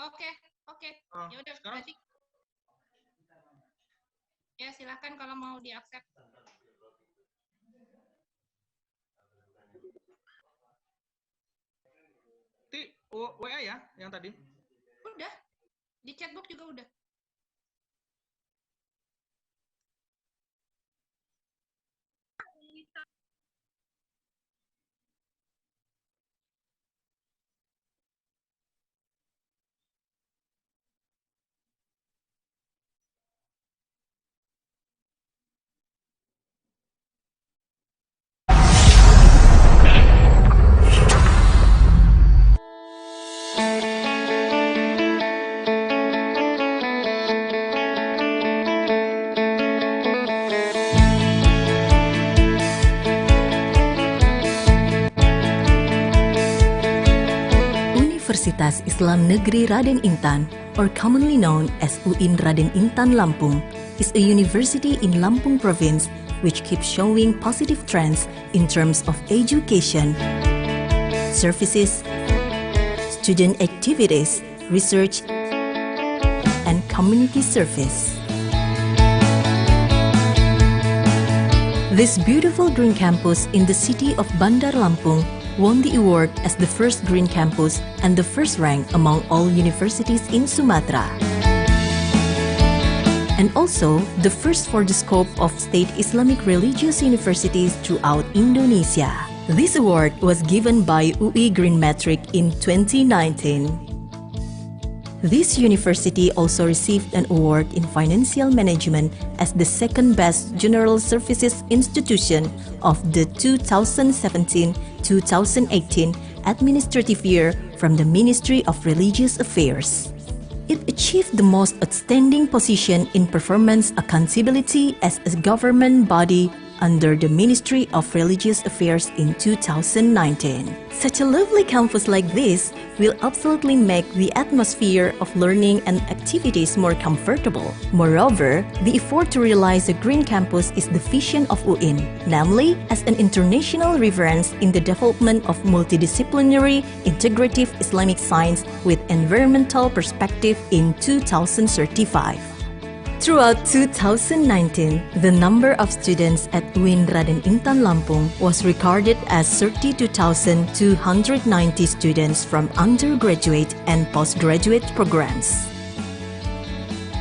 Oke, oke. Ya udah berarti. Ya silakan kalau mau di-accept. WA ya yang tadi? Udah. Di chatbox juga udah. Universitas Islam Negeri Raden Intan, or commonly known as UIN Raden Intan Lampung, is a university in Lampung province which keeps showing positive trends in terms of education, services, student activities, research, and community service. This beautiful green campus in the city of Bandar Lampung won the award as the first green campus and the first rank among all universities in Sumatra. And also the first for the scope of state Islamic religious universities throughout Indonesia. This award was given by UI Green Metric in 2019. This university also received an award in financial management as the second best general services institution of the 2017-2018 administrative year from the Ministry of Religious Affairs. It achieved the most outstanding position in performance accountability as a government body under the Ministry of Religious Affairs in 2019. Such a lovely campus like this will absolutely make the atmosphere of learning and activities more comfortable. Moreover, the effort to realize a green campus is the vision of UIN, namely as an international reference in the development of multidisciplinary, integrative Islamic science with environmental perspective in 2035. Throughout 2019, the number of students at UIN Raden Intan Lampung was recorded as 32,290 students from undergraduate and postgraduate programs.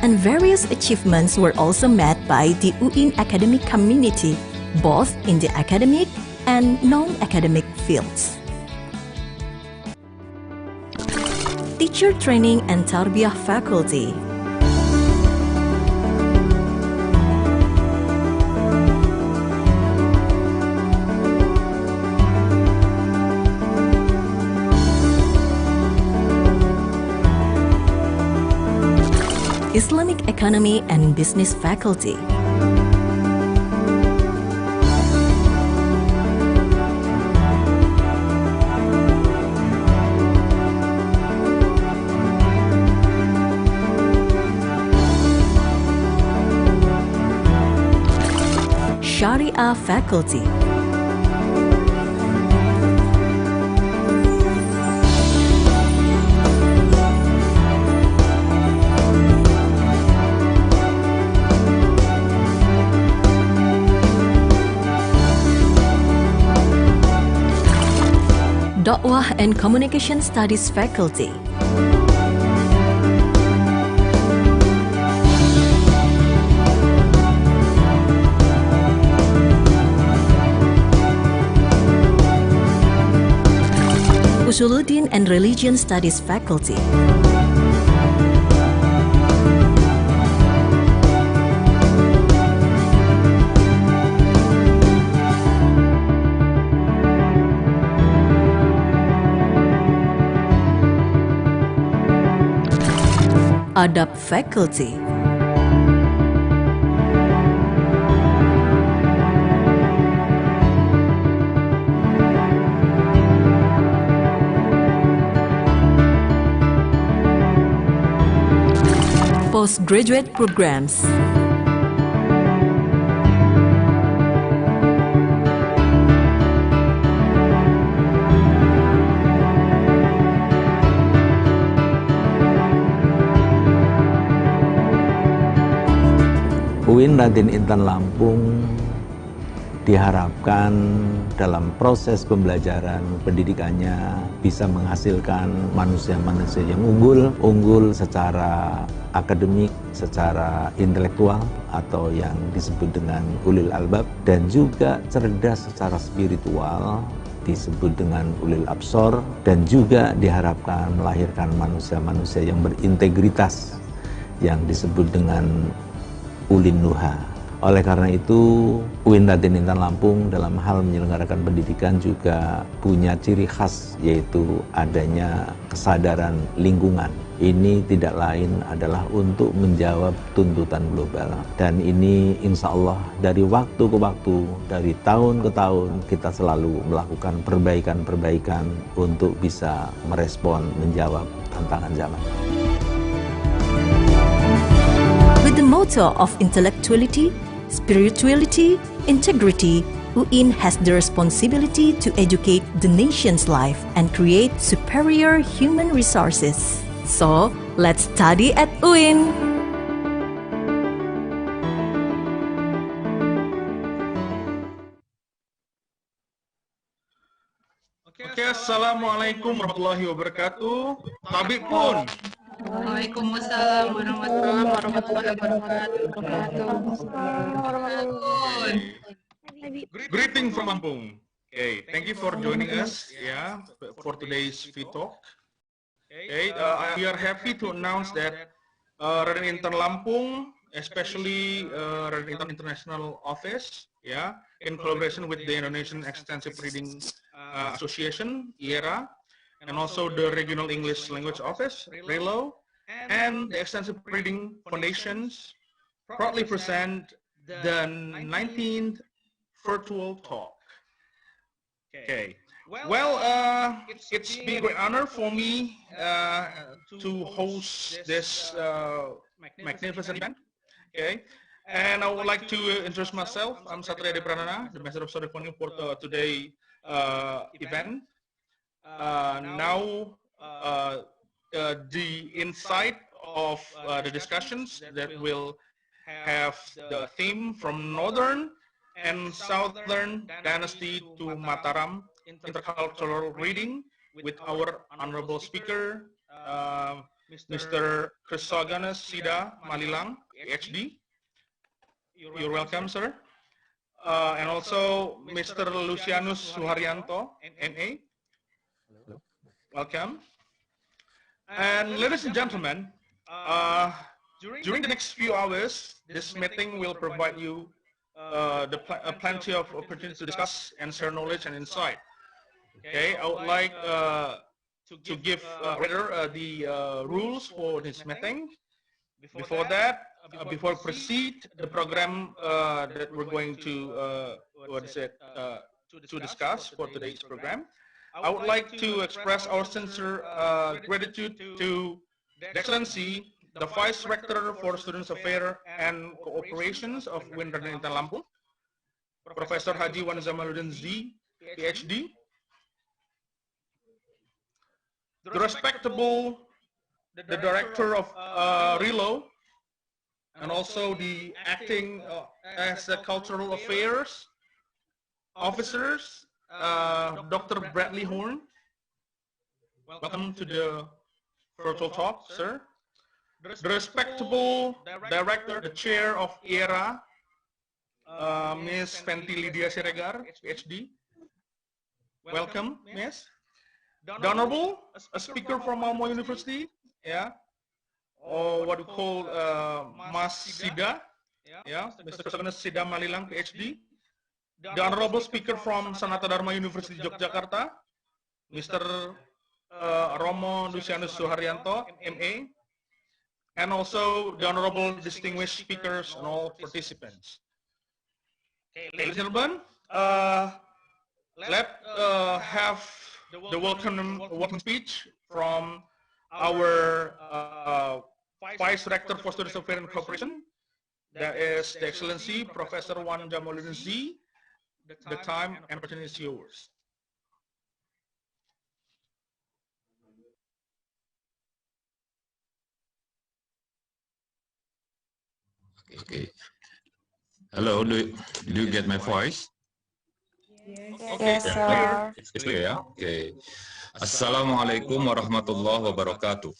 And various achievements were also met by the UIN academic community, both in the academic and non-academic fields. Teacher training and Tarbiyah faculty. Islamic Economy and Business Faculty. Sharia Faculty. Dakwah and Communication Studies Faculty. Usuluddin and Religion Studies Faculty. Adab Faculty. Postgraduate programs. UIN Raden Intan Lampung diharapkan dalam proses pembelajaran pendidikannya bisa menghasilkan manusia-manusia yang unggul secara akademik, secara intelektual atau yang disebut dengan ulil albab, dan juga cerdas secara spiritual disebut dengan ulil absor, dan juga diharapkan melahirkan manusia-manusia yang berintegritas yang disebut dengan ulin nuha. Oleh karena itu, UIN Raden Intan Lampung dalam hal menyelenggarakan pendidikan juga punya ciri khas, yaitu adanya kesadaran lingkungan. Ini tidak lain adalah untuk menjawab tuntutan global. Dan ini insya Allah dari waktu ke waktu, dari tahun ke tahun, kita selalu melakukan perbaikan-perbaikan untuk bisa merespon, menjawab tantangan zaman. With the motto of intellectuality, spirituality, integrity, UIN has the responsibility to educate the nation's life and create superior human resources. So, let's study at UIN. Oke, Assalamualaikum warahmatullahi wabarakatuh. Tabik pun. Waalaikumsalam warahmatullahi wabarakatuh. Greeting from Lampung. Okay, thank you for joining us. For today's free talk. Okay, we are happy to announce that Raden Intan Lampung, especially Raden Intan International Office, in collaboration with the Indonesian Extensive Reading Association, IERA, and also the Regional English Language Office, RELO, and the Extensive Reading Foundations proudly present the 19th virtual talk. Okay. Well, it's been a great honor for me to host this magnificent event. Okay, and I would like to introduce myself. I'm Satria Depranana, the Master of Ceremony for today's event. Now, the insight of the discussions that will have the theme from Northern and Southern Dynasty to Mataram, Intercultural Reading, with our honorable speaker, Mr. Chrysogonus Siddha Malilang, Ph.D. You're welcome, sir. And also Mr. Lucianus Suharjanto, MA. Welcome. And ladies and gentlemen, during the next few hours, this meeting will provide you plenty of opportunities to discuss and share knowledge and insight. Okay, I would like to give the rules for this meeting. Before that, before we proceed the program that we're going to discuss for today's program, I would like to express our sincere gratitude to the Excellency, the Vice Rector for Students Affairs and Cooperations of UIN Raden Intan Lampung, Professor Haji Wan Zamaluddin Z, Ph.D., the respectable, the Director of RELO, and also the acting as the Cultural Affairs officers, Dr. Bradley Horn. Welcome to the virtual talk, sir. The respectable Director, the Chair of IERA, Ms. Fenty Lydia Siregar, Ph.D. Welcome, Miss. The Honorable, a speaker from Malmo University, or what we call Mas Siddha, Mr. Chrysogonus Siddha Malilang, Ph.D. The Honorable Speaker from Sanata Dharma University, Yogyakarta, Mr. Romo Lucianus Suharjanto, MA, and also the Honorable Distinguished Speakers and all participants. Ladies and gentlemen, let's have the welcome speech from our Vice Rector for Students Affairs and Cooperation, that is the Excellency Professor Wan Zamaluddin Z. The time and opportunity is yours. Okay. Hello, do you get my voice? Okay. Yes, sir. It's clear, yeah? Okay. Assalamualaikum warahmatullahi wabarakatuh.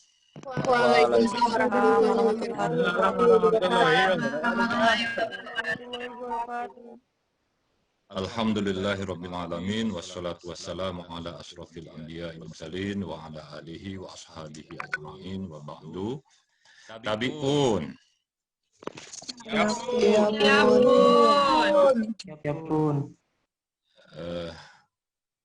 Waalaikumsalam warahmatullahi wabarakatuh. Alhamdulillahi rabbil alamin wassalatu wassalamu ala asrafil anbiya wal mursalin wa ala alihi wa ashabihi ajma'in wa ba'du. Tabi'un. Ya pun.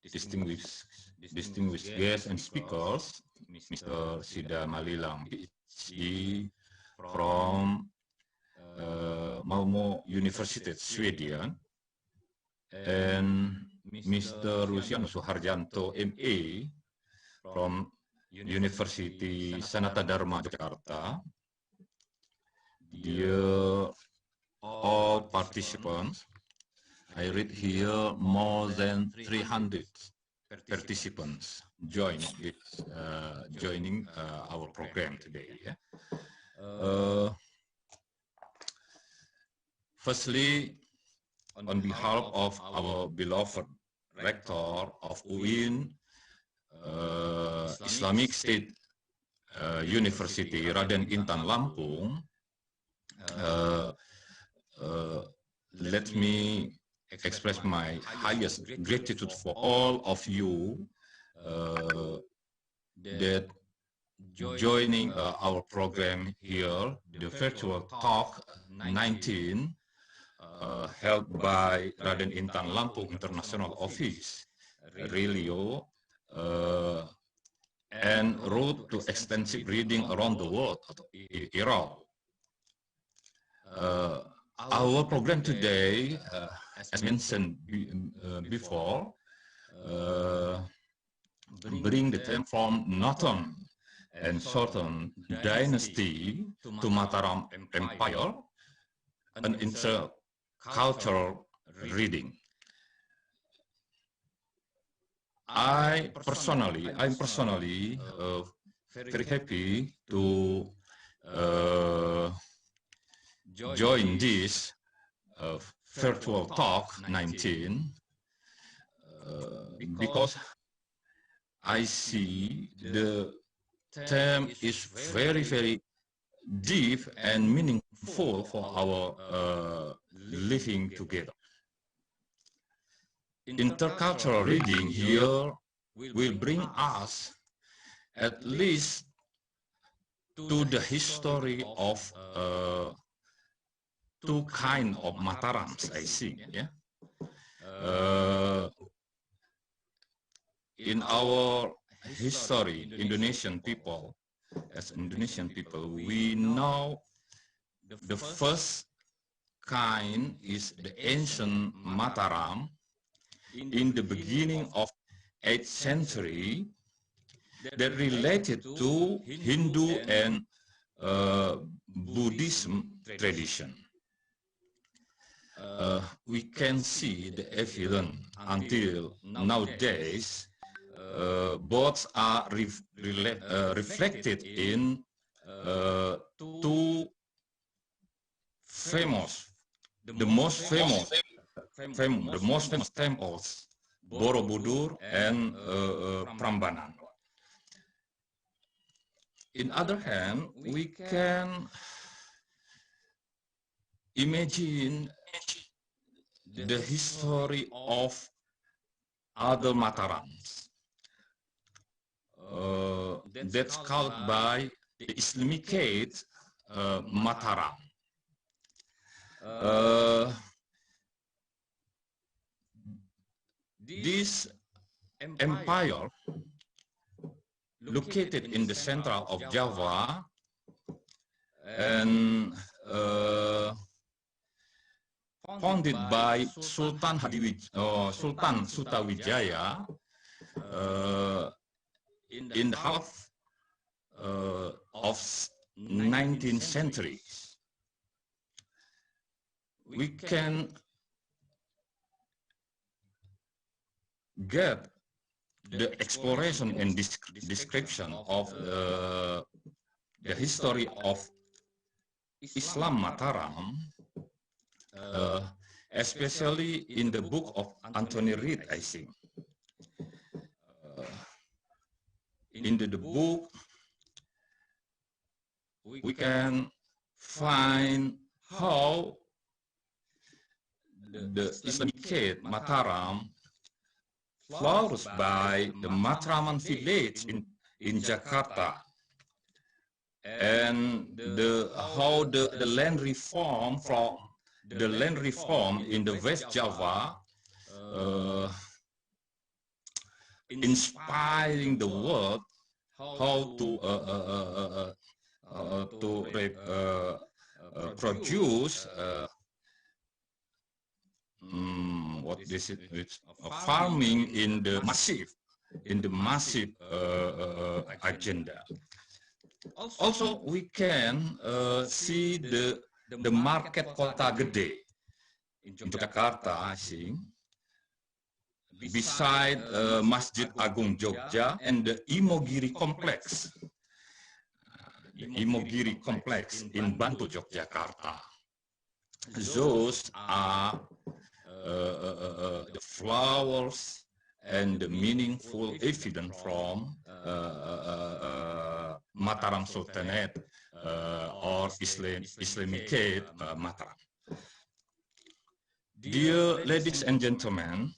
Distinguished guests and speakers, Mr. Siddha Malilang, Ph.D. from Malmo Universitet, Sweden, and Mr. Lucianus Suharjanto, MA, from Universitas Sanata Dharma, Jakarta. Dear all participants, I read here more than 300 participants joining our program today. Yeah? Firstly, on behalf of our beloved rector of UIN, Islamic State University, Raden Intan, Lampung, let me express my highest gratitude for all of you that joining our program here, the virtual talk 19, held by Raden Intan Lampung International Office, RILIO, and Road to Extensive Reading Around the World, IERA. Our program today, as mentioned before, bring the theme from Northern and Southern Dynasty to Mataram Empire, an intercultural reading. I'm personally very happy to join this virtual talk 19 because I see the theme is very, very deep and meaningful for our living together. Intercultural reading here will bring us at least to the history of two kinds of Matarams, I see. Yeah. In our history, Indonesian people, we know the first kind is the ancient Mataram in the beginning of 8th century that related to Hindu and Buddhism tradition. We can see the evidence until nowadays. Both are reflected in two the most famous temples, Borobudur and Prambanan. In other hand, we can imagine the history of other Matarams. That's called by the Islamicate Mataram. This empire, located in the center of Java and founded by Sultan Sutawijaya in the half of 19th century. We can get the exploration and description of the history of Islam Mataram especially in the book of Anthony Reed, I think. In the book, we can find how the Islamic Mataram flourished by the Mataraman village in Jakarta, and how the land reform in the West Java inspiring the world how to produce what is it? It's farming in the massive agenda. Also, we can see the market Kota Gede in Jakarta, I think, beside Masjid Agung Jogja and the Imogiri complex. The Imogiri complex in Bantul, Yogyakarta. Those are the flowers and the meaningful evidence from Mataram Sultanate or Islamic Mataram. Dear ladies and gentlemen,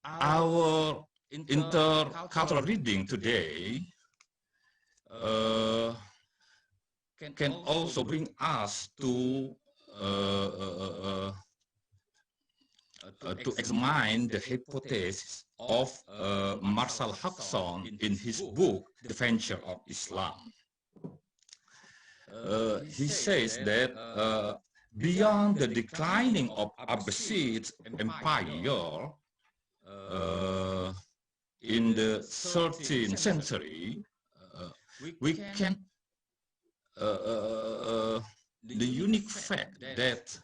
our intercultural reading today can also bring us to examine the hypothesis of Marshall Hodgson in his book, The Venture of Islam. He says that beyond the declining of Abbasid Empire in the 13th century, we can the unique fact that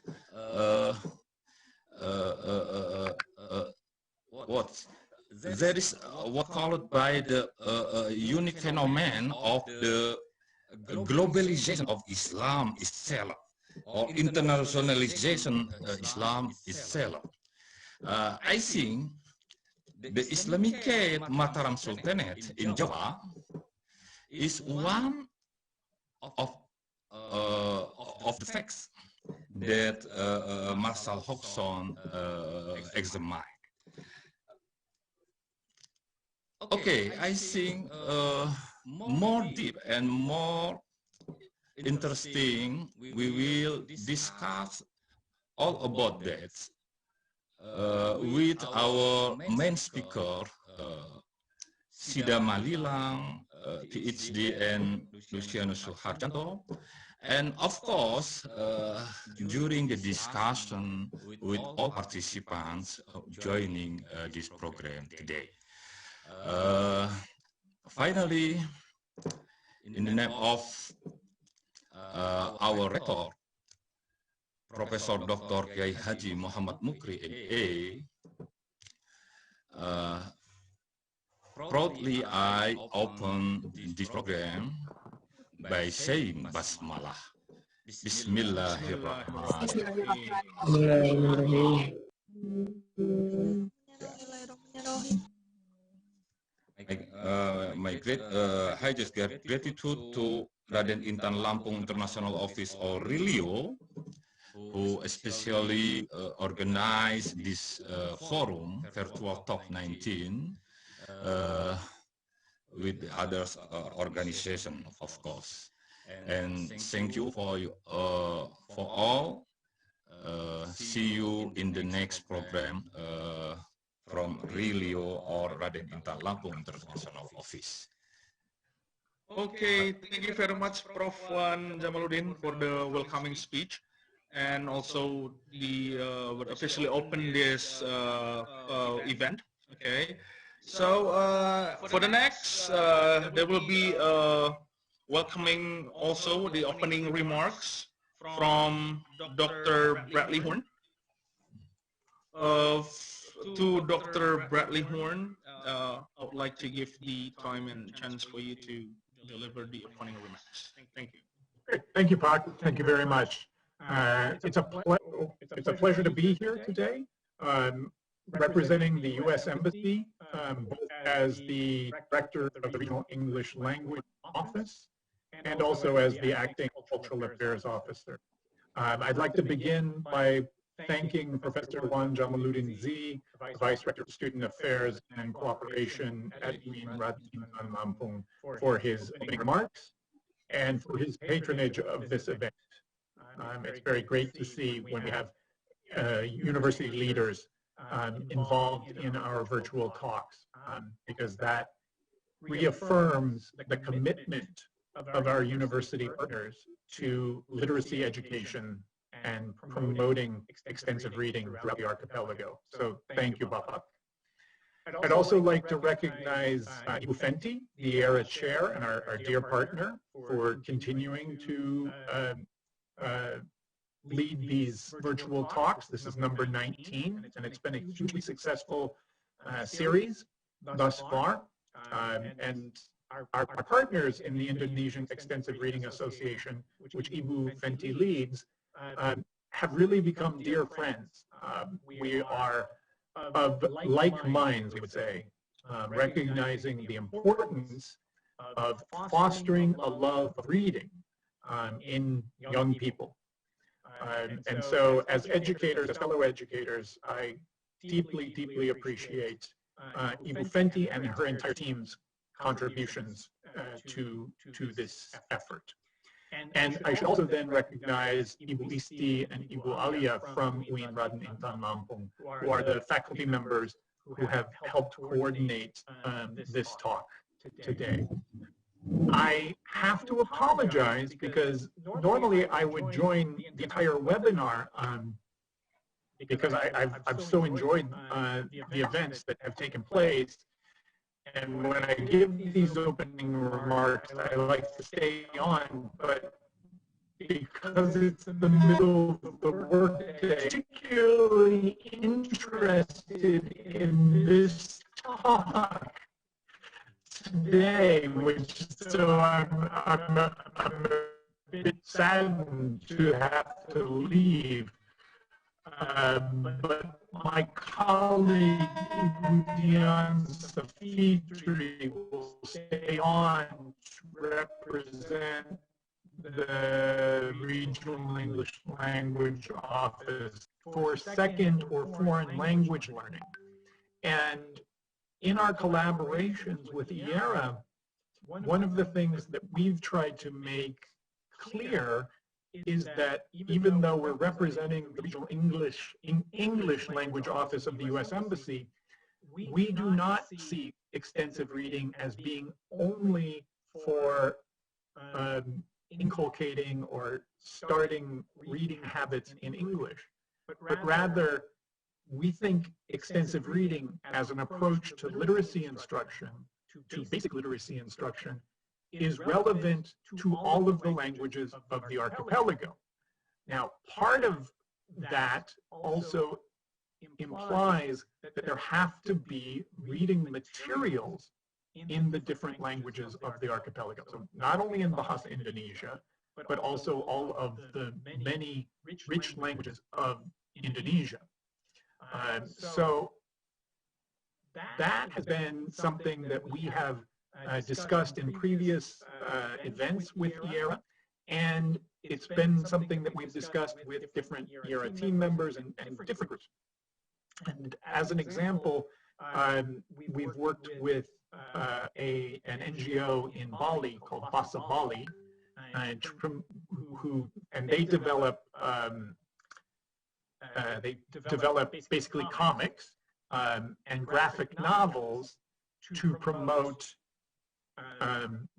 there is what called by the unique phenomenon of the globalization of Islam itself, or internationalization Islam itself. I think the Islamic Mataram Sultanate in Java is one of the facts that Marshall Hodgson examined. Okay, I think more deep and more interesting, we will discuss all about that with our main speaker, Siddha Malilang, Ph.D. and Lucianus Suharjanto, and of course, during the discussion with all participants joining this program today. Finally, in the name of our rector, Professor Dr. Kiai Haji Muhammad Mukri, MA, proudly I open this program by saying Basmalah. Bismillahirrahmanirrahim. My great highest gratitude to Raden Intan Lampung International Office, or RILIO, who especially organized this forum, vERtual Talk 19, with the other organization, of course. And thank you for all. See you in the next program from RILIO or Raden Intan Lampung International Office. Okay, thank you very much, Prof. Jamaluddin, for the welcoming speech, and also the officially open this event. Okay, so for the next, there will be welcoming also the opening remarks from Dr. Bradley Horn. To Dr. Bradley Horn, I would like to give the time and chance for you to deliver the opening remarks. Thank you. Thank you, Pak. Thank you very much. It's a pleasure to be here today, representing the U.S. Embassy, both as the Director of the Regional English Language Office and also as the Acting Cultural Affairs Officer. I'd like to begin by thanking Professor Wan Jamaluddin Z, Vice Rector of Student Affairs and Cooperation at Raden Intan Lampung, for his opening remarks and for his patronage of this event. It's very great to see when we have university leaders involved in our virtual talks, because that reaffirms the commitment of our university partners to literacy education and promoting extensive reading throughout the archipelago. So thank you, Bapak. I'd also like to recognize Ibu Fenty, the IERA chair and our dear partner, for continuing to lead these virtual talks. This is number 19, and it's been a hugely successful series thus far. And our partners in the Indonesian Extensive Reading Association, which Ibu Fenty leads, have really become dear friends. We are of like minds, we would say, recognizing the importance of fostering a love of reading in young people. And so as educators, as fellow educators, I deeply, deeply appreciate Ibu Fenty and her entire team's contributions to this effort. And I should also then recognize Ibu Isti and Ibu Alia from UIN Raden Intan Lampung, who are the faculty members who have helped coordinate this talk today. I have to apologize because normally I would join the entire webinar because I've so enjoyed the events that have taken place. And when I give these opening remarks, I like to stay on, but because it's in the middle of the workday, particularly interested in this talk today, which so I'm a bit saddened to have to leave. But my colleague Dian Safitri will stay on to represent the Regional English Language Office for second or foreign language learning. And in our collaborations with IERA, one of the things that we've tried to make clear is that even though we're representing the Regional English Language Office of the U.S. Embassy, we do not see extensive reading as being only for inculcating or starting reading habits in English, but rather we think extensive reading as an approach to literacy instruction, to basic literacy instruction, is relevant to all of the languages of the archipelago. Now, part of that also implies that there have to be reading materials in the different languages of the archipelago. So not only in Bahasa Indonesia, but also all of the many rich languages of Indonesia. So that has been something that we have discussed in previous events with IERA, and it's been something that we've discussed with different IERA team members and different groups. And as an example, we've worked with an NGO in Bali called Bahasa Bali, and they develop basically comics and graphic novels to promote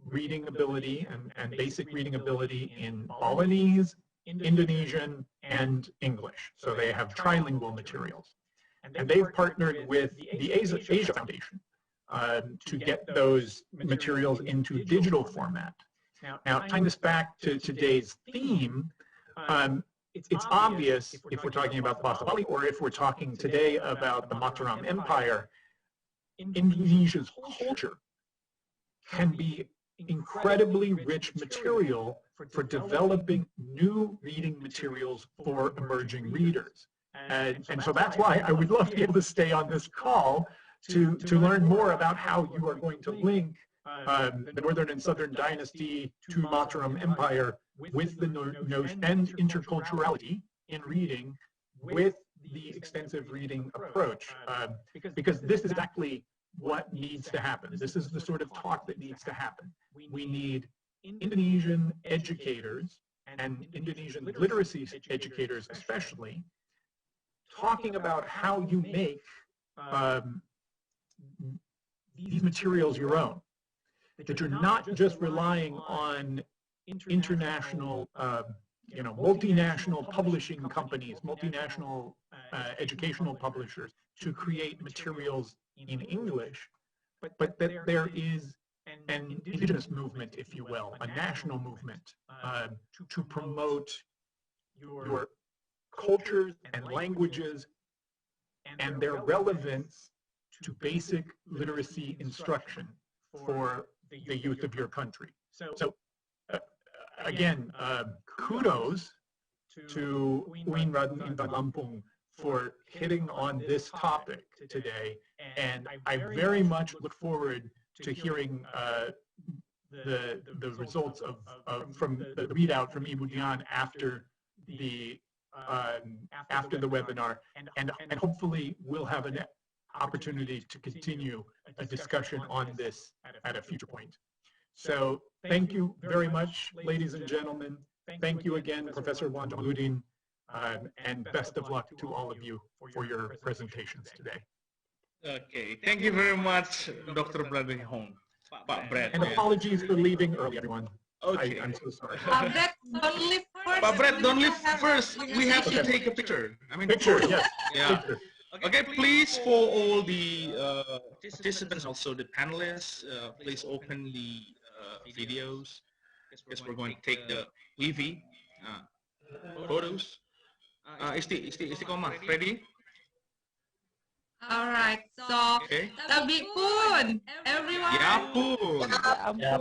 reading ability and basic reading ability in Balinese, Indonesian, and English. So they have trilingual materials. And they've partnered with the Asia Foundation to get those materials into digital format. Now, tying this back to today's theme, it's obvious if we're talking about Bahasa Bali or if we're talking today about the Mataram Empire, Indonesia's culture can be incredibly rich material for developing new reading materials for emerging readers. And so that's why I would love to be able to stay on this call to learn more about how you are going to link the Northern and Southern Dynasty to Mataram Empire with the notion and interculturality in reading with the extensive reading approach, because this is exactly what needs to happen. This is the sort of talk that needs to happen. We need Indonesian educators and Indonesian literacy educators especially talking about how you make these materials your own, that you're not just relying on international, multinational publishing companies, multinational educational publishers to create materials in English, but that there is an indigenous movement, if you will, a national movement to promote your cultures and languages and their relevance to basic literacy instruction for the youth of your country. So again, kudos to Raden Intan Lampung for hitting on this topic today, and I very much look forward to hearing the results from the readout from Ibu Dian after the webinar, and hopefully we'll have an opportunity to continue a discussion on this at a future point. So thank you very much, ladies and gentlemen. Thank you again, Professor Wan Jamaluddin, and best of luck to all of you for your presentations today. Okay, thank you very much, Dr. Bradley Hong. And apologies for leaving early, everyone. Okay. I'm so sorry. Brad, don't leave first. But Brad, don't leave first. We have to take a picture. I mean, Picture, yes. Yeah. Picture. Okay, please, for all the participants, also the panelists, please open the videos, because we're going to take the WeV photos. Istiqomah, ready? All right, so Okay. Tabik pun, everyone. Ya pun. Ya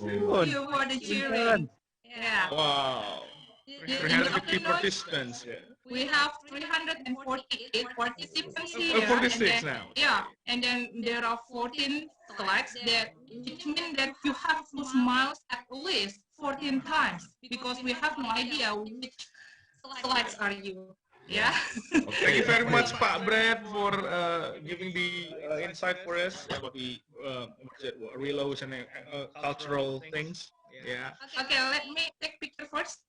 Thank you for the cheering. Yeah. Wow. In 350 afternoon, participants. Yeah. we have 348 participants here. 46 and then, now. Yeah, and then there are 14 slides, which means that you have to smile at least 14 times, because we have no idea which slides are you. Yeah. Thank you very much, Pak Brad, for giving the insight for us about the RELOs and cultural things. Yeah. Okay, let me take picture first.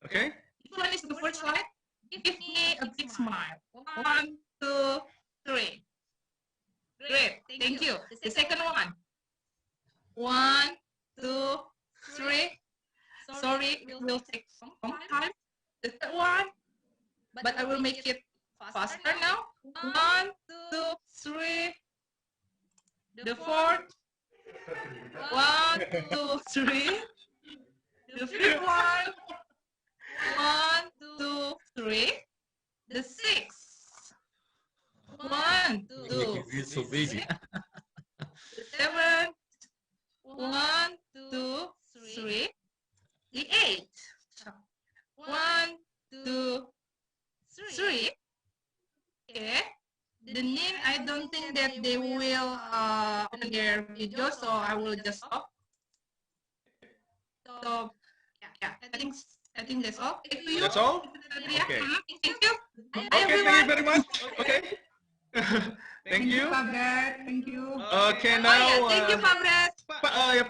Okay. Which one is the first slide? Give me a big smile. 1, 2, 3. Great, thank you. The second one. 1, 2, 3. Sorry, it will take some time. The third one, but I will make it faster now. 1, 2, 3. The fourth. 1, 2, 3. The fifth one. 1, 2, 3. The sixth. 1, 2, It's so busy. the seventh. 1, 2, 3. The eighth. 1, 2, 3. Okay. The name, I don't think that they will open their video, so I will just stop. So yeah, I think that's all. That's all? Yeah. Okay. Thank you. Okay, thank you very much. Okay. Thank you. Pak Brad. Thank you. Okay, now. Thank you, Pak Brad.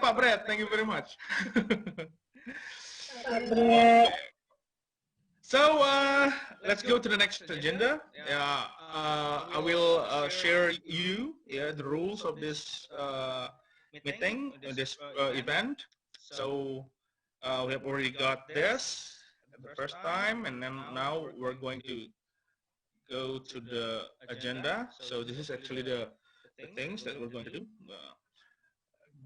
Pak Brad, thank you very much. So let's go to the next agenda. I will share the rules of this meeting, this event. So we have already got this the first time, and then now we're going to go to the agenda. So this is actually the things that we're going to do.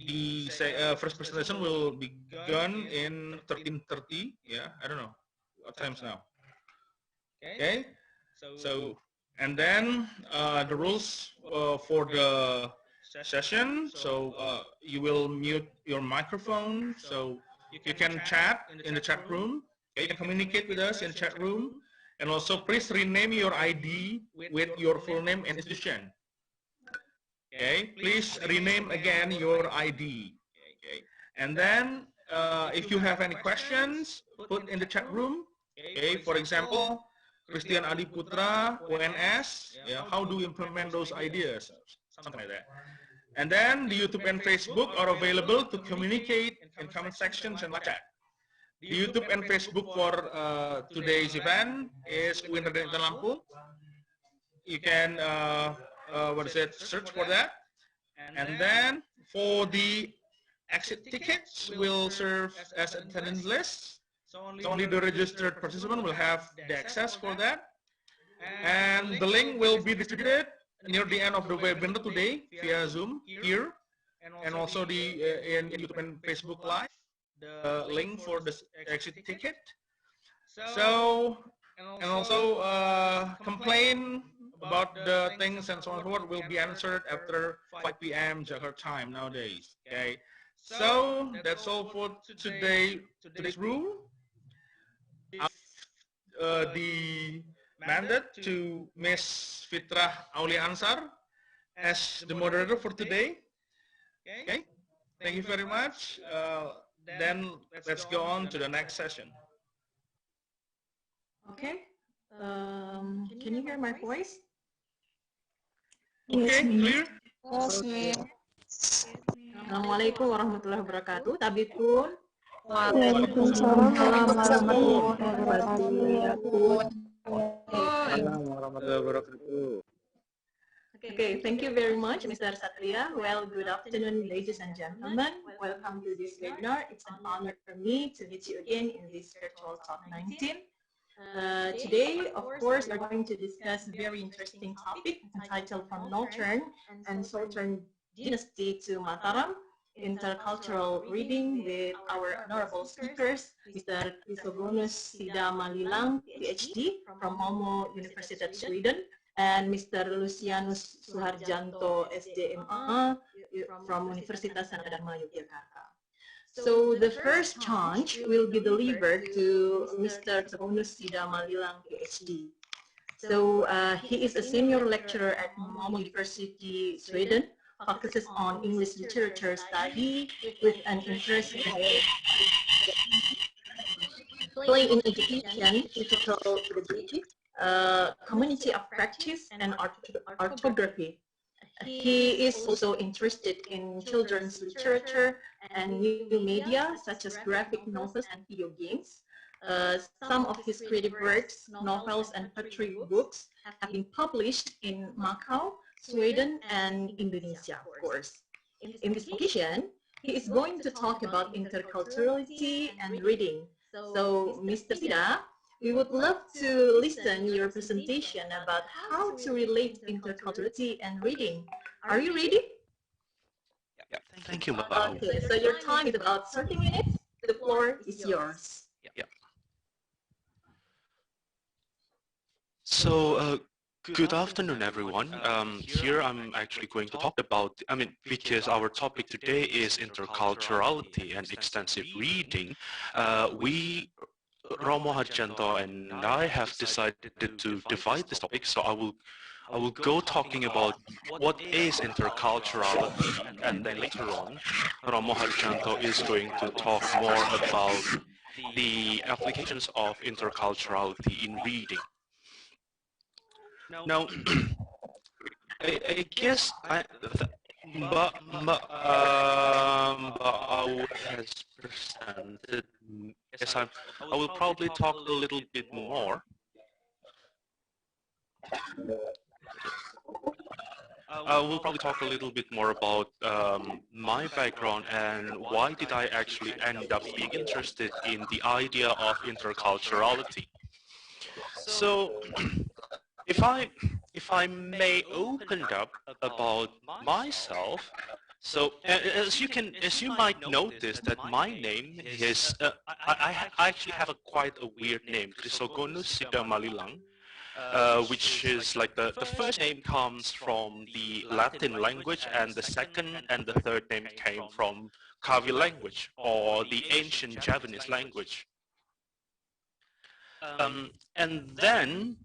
The first presentation will begin in 13:30. Yeah, I don't know what times now. Okay, so and then the rules for the session. So you will mute your microphone, so you can chat in the chat room. You can communicate with us in the chat room. And also please rename your ID with your full name and institution. Okay, please rename again your ID. Okay, and then if you have any questions, put in the chat room. Okay, for example, Christian Adi Putra, ONS, yeah, how do we implement those ideas? Something like that. And then the YouTube and Facebook are available to communicate in comment sections and live chat. The YouTube and Facebook for today's event is Raden Intan Lampung. You can search for that. And then for the exit tickets will serve as attendance list. So only the registered participant will have the access for that. And the link will be distributed near the end of the webinar today via Zoom here, and also the in YouTube and Facebook Live, the link for the exit ticket. So, and also complain about the things and so on and so forth will be answered after 5 p.m. Jakarta time nowadays. Okay, so that's all for today's room. The mandate to Ms. Fitrah Aulia Ansar as the moderator for today. Okay, thank you very much. Then let's go on to the next session. Okay, can you hear my voice? Okay, clear? Assalamualaikum warahmatullahi wabarakatuh. Tabik pun. Waalaikumsalam warahmatullahi wabarakatuh. Okay, thank you very much, Mr. Satria. Well, good afternoon, ladies and gentlemen. Welcome to this webinar. It's an honor for me to meet you again in this virtual talk 19. Today, of course, we're going to discuss a very interesting topic entitled From Northern and Southern Dynasty to Mataram, Intercultural Reading, with our honorable speakers, Mr. Chrysogonus Siddha Malilang, Ph.D. from Malmo Universitet, Sweden, and Mr. Lucianus Suharjanto, SDMA, from Universitas Sanata Dharma, Yogyakarta. So the first challenge will be delivered to Mr. Chrysogonus Siddha Malilang, Ph.D. So he is a senior lecturer at Malmo University, Sweden, focuses on English literature study with an interest in in education, digital pedagogy, community of practice, and orthography. He is also interested in children's literature and new media such as graphic novels and video games. Some of his creative works, novels, and poetry books have been published in Macau, Sweden, and Indonesia, of course. In this occasion, he is going to talk about interculturality and reading. So, Mr. Siddha, we would love to listen your presentation about how to relate interculturality and reading. Are you ready? Yeah, thank you, Ma'am. Okay, so your time is about 30 minutes. The floor is yours. Yeah. So, good afternoon, everyone. Here I'm actually going to talk about, because our topic today is interculturality and extensive reading, Romo Suharjanto and I have decided to divide this topic, so I will go talking about what is interculturality, and then later on, Romo Suharjanto is going to talk more about the applications of interculturality in reading. Now, I guess Mbak has presented. Yes, I will probably talk a little bit more. I will probably talk a little bit more about my background and why did I actually end up being interested in the idea of interculturality. So, if I may open up about myself, so as you might notice that my name is I actually have quite a weird name, Chrysogonus Siddha Malilang, which is like the first name comes from the Latin language, and the second and the third name came from Kavi language, or the ancient Javanese language. And then,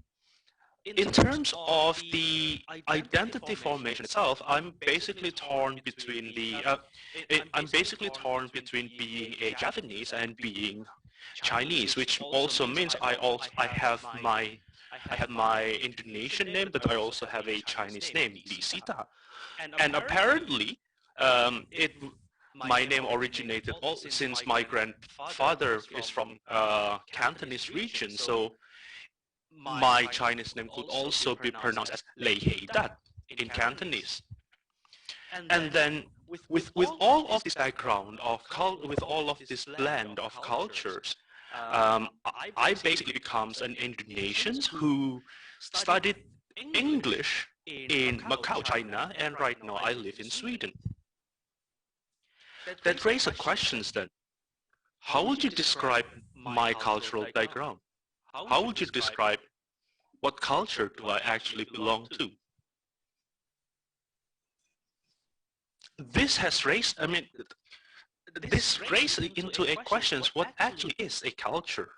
in terms of the identity formation itself, I'm basically torn between being a Javanese and being Chinese, which also means I have my Indonesian name, but I also have a Chinese name, Sita. And apparently, my name originated also since my grandfather is from Cantonese region, so my Chinese name could also be pronounced as Lei Hei Dat in Cantonese. And then with all of this background of with all of this blend of cultures, I basically becomes an Indonesian who studied English in Macau, China, and right now I live in Sweden. That raises questions then. How would you describe my cultural background? How would you describe what culture do I actually belong to? This has raised, this raises into a question, what actually is a culture?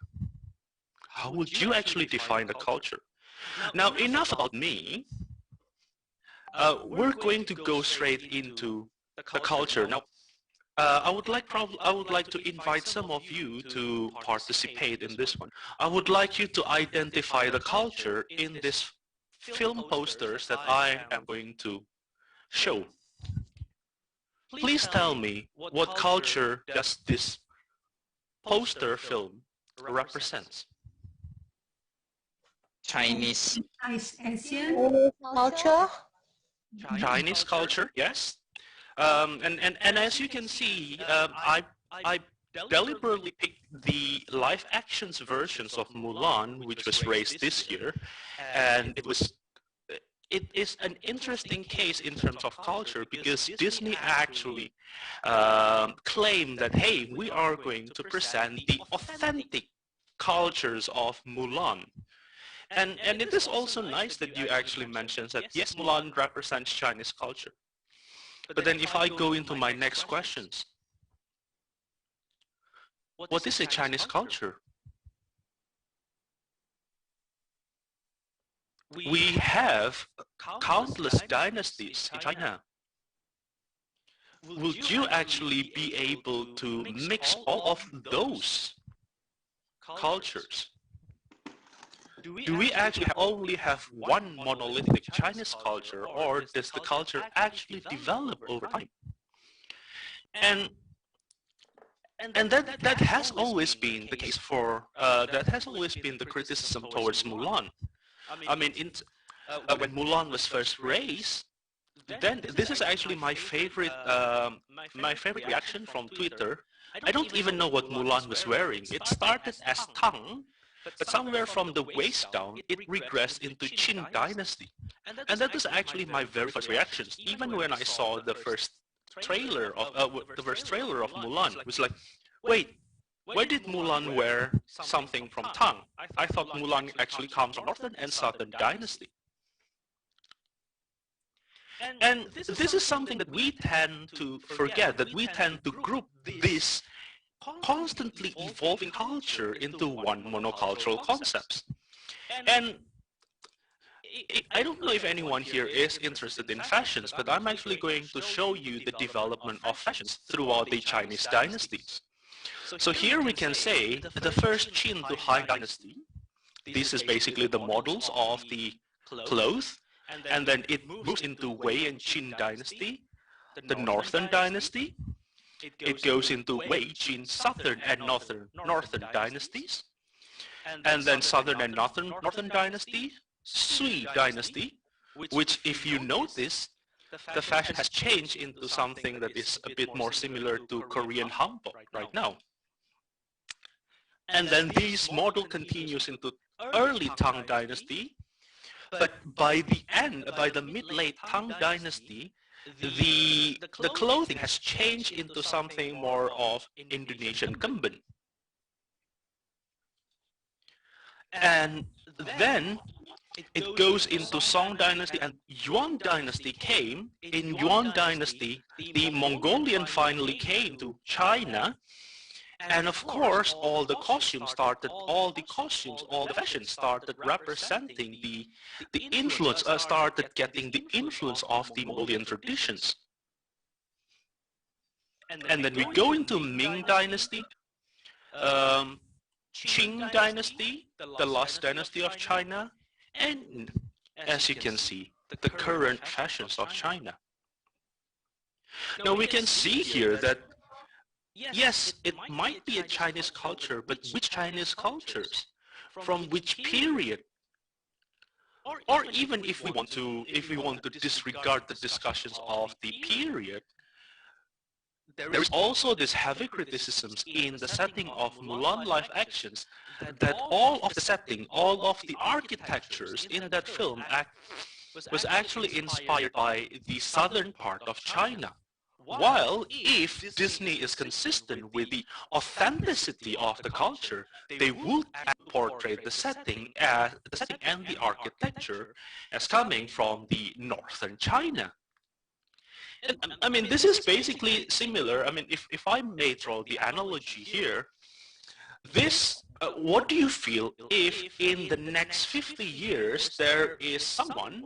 How would you actually define a culture? Now, enough about me. We're going to go straight into the culture. Now, I would like to invite some of you to participate in this one. I would like you to identify the culture in this film posters that I am going to show. Please tell me what culture does this poster film represents? Chinese. Asian culture. Chinese culture, yes. And as you can see, I deliberately picked the live actions versions of Mulan, which was raised this year, and it is an interesting case in terms of culture, because Disney actually claimed that, hey, we are going to present the authentic cultures of Mulan. And it is also nice that you actually mentioned that, yes, Mulan represents Chinese culture. But then if I go into my next questions, what is a Chinese culture? We have countless dynasties in China. Would you actually be able to mix all of those cultures? Do we actually only have one monolithic Chinese culture, or does the culture actually develop over time? And that has always been the case for, that has always been the criticism towards Mulan. I mean, when Mulan was first raised, then this is actually my favorite reaction from Twitter. I don't even know what Mulan was wearing. It started as Tang, but somewhere from the waist down, it regressed into Qin Dynasty. And that was actually my very first reactions. Even when I saw the first trailer of Mulan, it was like, wait, why did Mulan wear something from Tang? I thought Mulan actually comes from Northern and Southern Dynasty. And this is something that we tend to forget, that we tend to group this constantly evolving culture into one monocultural concept. And I don't know if anyone here is interested in fashions, but I'm actually going to show you the development of fashions throughout the Chinese dynasties. So here we can say the first Qin to Han Dynasty, this is basically the models of the clothes, and then it moves into Wei and Qin Dynasty, the Northern Dynasty. It goes into Wei, Qin, Southern and Northern dynasties, and then Southern and Northern dynasty, Sui dynasty, which, if you notice, the fashion has changed into something that is a bit more similar to Korean hanbok right now. And then this model continues into early Tang Dynasty, but by the mid-late Tang Dynasty, the clothing has changed into something more of Indonesian kemben. And then it goes into Song Dynasty, and Yuan Dynasty came. In Yuan Dynasty, the Mongolian finally came to China, and of course, all the fashions, all the fashions started representing the influence, started getting the influence of the Mongolian traditions. And then we go into Ming Dynasty, Qing Dynasty, the last dynasty of China, and as you can see, the current fashions of China. Now we can see here that, yes, it might be a Chinese culture, but which Chinese cultures? From which period? Or even if we want to disregard the discussions of the period, there is also this heavy criticisms in the setting of Mulan live actions that all of the setting, all of the architectures in that film was actually inspired by the southern part of China. While if Disney is consistent with the authenticity of the culture, they would portray the setting and the architecture as coming from the northern China. And, I mean, this is basically similar. I mean, if I may draw the analogy here, this, what do you feel if in the next 50 years there is someone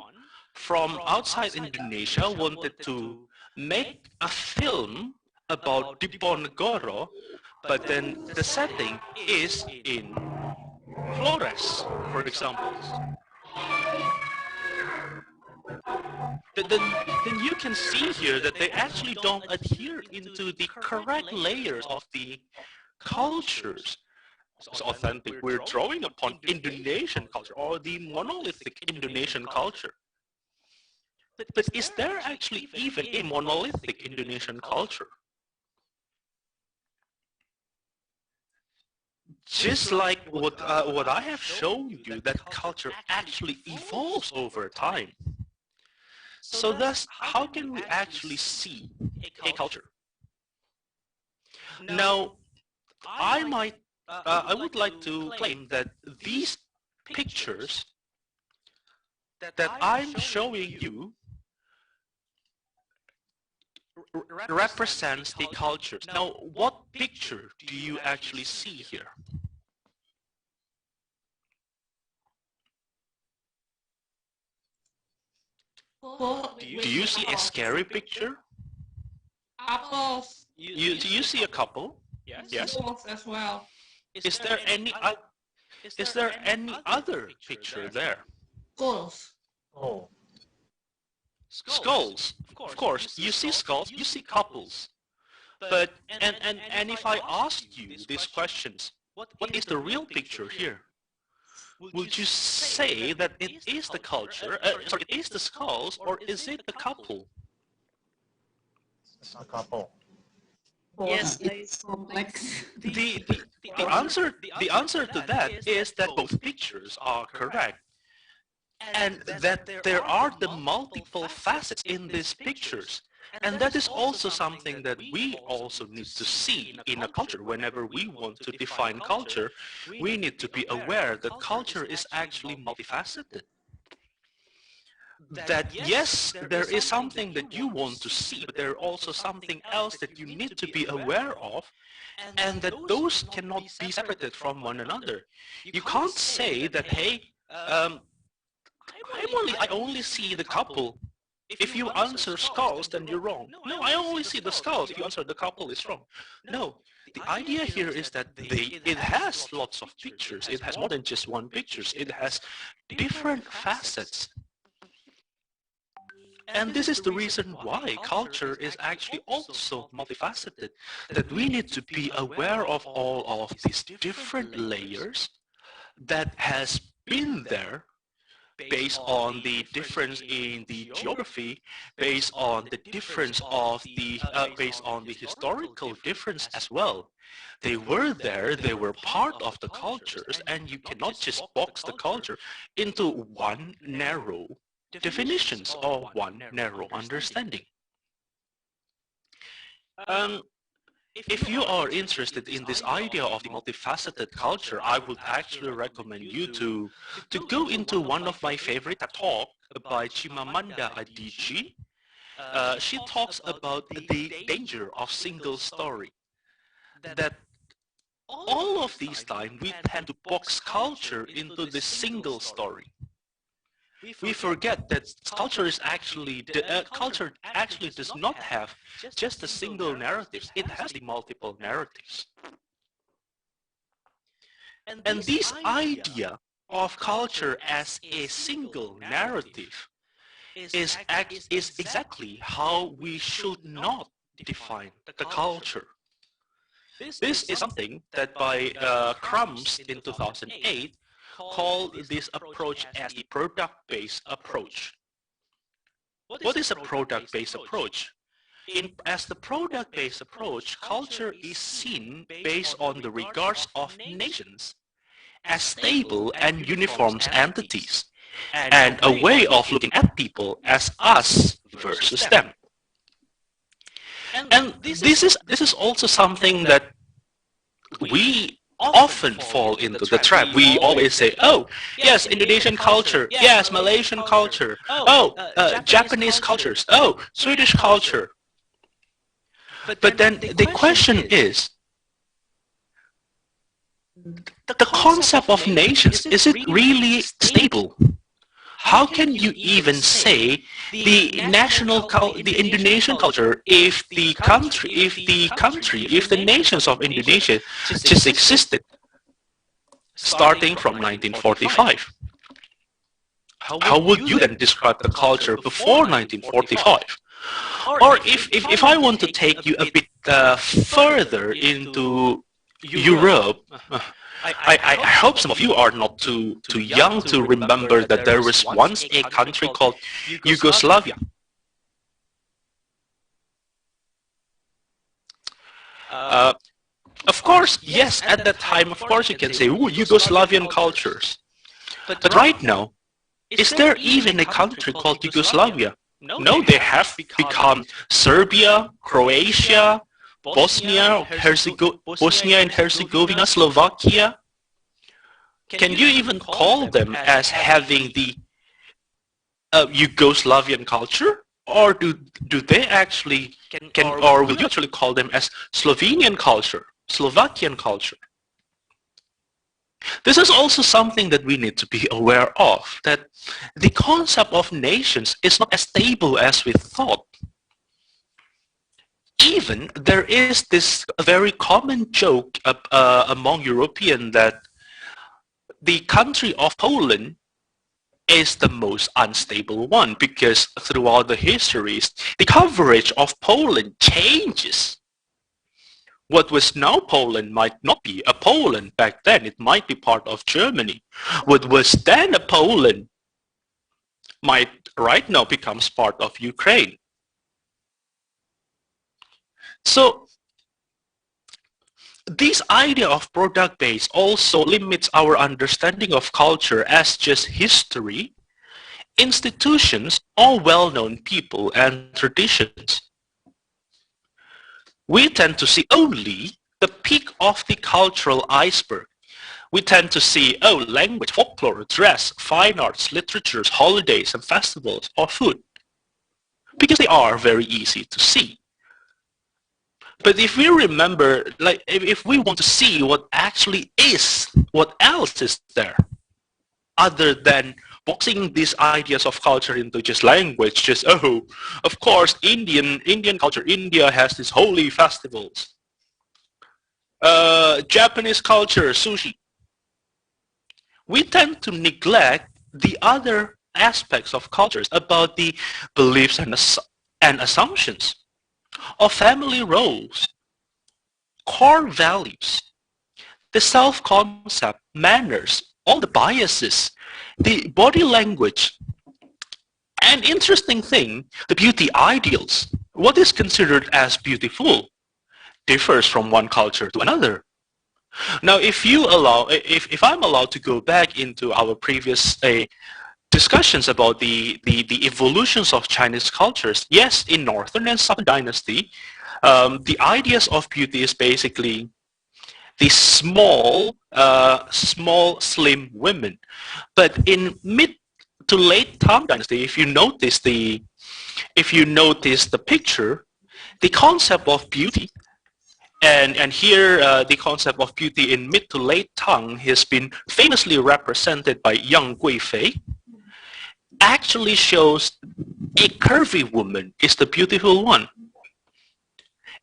from outside Indonesia wanted to make a film about Diponegoro, but then the setting is in Flores, for example? Then you can see here that they actually don't adhere into the correct layers of the cultures. It's authentic. We're drawing upon Indonesian culture or the monolithic Indonesian culture. But is there actually even a monolithic Indonesian culture? Just like what I have shown you, that culture actually evolves over time. So thus, how can we actually see a culture? Now, I would like to claim that these pictures that I'm showing you represents the cultures. Now, what picture do you actually see here? Do you see a scary picture? Apples. Do you see a couple? Yes. Apples as well. Is there any other picture there? Skulls. Oh. Skulls. Of course, you see skulls, you see couples. But and if I asked you these questions, what is the real picture here? Would you say that it is the culture, it is the skulls, or is it the couple? It's a couple. Yes, it's complex. The answer to that is that both pictures are correct, and that there are the multiple facets in these pictures. And that is also something that we also need to see in a culture. Whenever we want to define culture, we need to be aware that culture is actually multifaceted. That yes, there is something that you want to see, but there is also something else that you need to be aware of, and that those cannot be separated from one another. You can't say that, hey, I only see the couple. If you answer skulls, then you're wrong. No, I only see the skulls. If you answer the couple, it's wrong. No, the idea here is that it has lots of pictures. It has more than just one picture. It has different facets. And this is the reason why culture is actually also multifaceted, that we need to be aware of all of these different layers that has been there based on the difference in the geography, based on the difference of the, based on the historical difference as well. They were there, they were part of the cultures, and you cannot just box the culture into one narrow definitions or one narrow understanding. If you are interested in this idea of the multifaceted culture, I would actually recommend you to go into one of my favorite talks by Chimamanda Adichie. She talks about the danger of single story. That all of these time we tend to box culture into this single story. We forget that culture actually does not have just a single narrative. It has the multiple narratives. And this idea of culture as a single narrative is exactly how we should not define the culture. This is something that by Crumbs in 2008 called this approach as a product-based approach. What is a product-based approach? As the product-based approach, culture is seen based on the regards of nations as stable and uniform entities, and a way of looking at people as us versus them. And this is also something that we often fall into the trap. We always say, oh, yes, Indonesian culture, yes, Malaysian culture, oh, Japanese cultures, oh, Swedish culture. But then the question is, the concept of nations, is it really stable? How can you even say the Indonesian culture if the nations of Indonesia just existed starting from 1945? How would you then describe the culture before 1945? Or if I want to take you a bit further into Europe, I hope some of you are not too young to remember that there was once a country called Yugoslavia. Of course, yes, at that time, of course you can say, ooh, Yugoslavian cultures. But right now, is there even a country called Yugoslavia? No, they have become Serbia, Croatia, Bosnia and Herzegovina, Slovakia. Can you even call them as having the Yugoslavian culture? Or do they actually, or will you actually call them as Slovenian culture, Slovakian culture? This is also something that we need to be aware of, that the concept of nations is not as stable as we thought. Even there is this very common joke among Europeans that the country of Poland is the most unstable one, because throughout the histories, the coverage of Poland changes. What was now Poland might not be a Poland back then. It might be part of Germany. What was then a Poland might right now becomes part of Ukraine. So this idea of product-based also limits our understanding of culture as just history, institutions, or well-known people and traditions. We tend to see only the peak of the cultural iceberg. We tend to see, oh, language, folklore, dress, fine arts, literatures, holidays, and festivals, or food, because they are very easy to see. But if we remember, like, if we want to see what actually is, what else is there, other than boxing these ideas of culture into just language, just, oh, of course, Indian culture, India has these holy festivals. Japanese culture, sushi. We tend to neglect the other aspects of cultures about the beliefs and assumptions of family roles, core values, the self-concept, manners, all the biases, the body language, and interesting thing, the beauty ideals. What is considered as beautiful differs from one culture to another. Now, if I'm allowed to go back into our previous discussions about the evolutions of Chinese cultures. Yes, in Northern and Southern Dynasty, the ideas of beauty is basically the small, slim women. But in mid to late Tang Dynasty, if you notice the picture, the concept of beauty, and here the concept of beauty in mid to late Tang has been famously represented by Yang Guifei, actually shows a curvy woman is the beautiful one.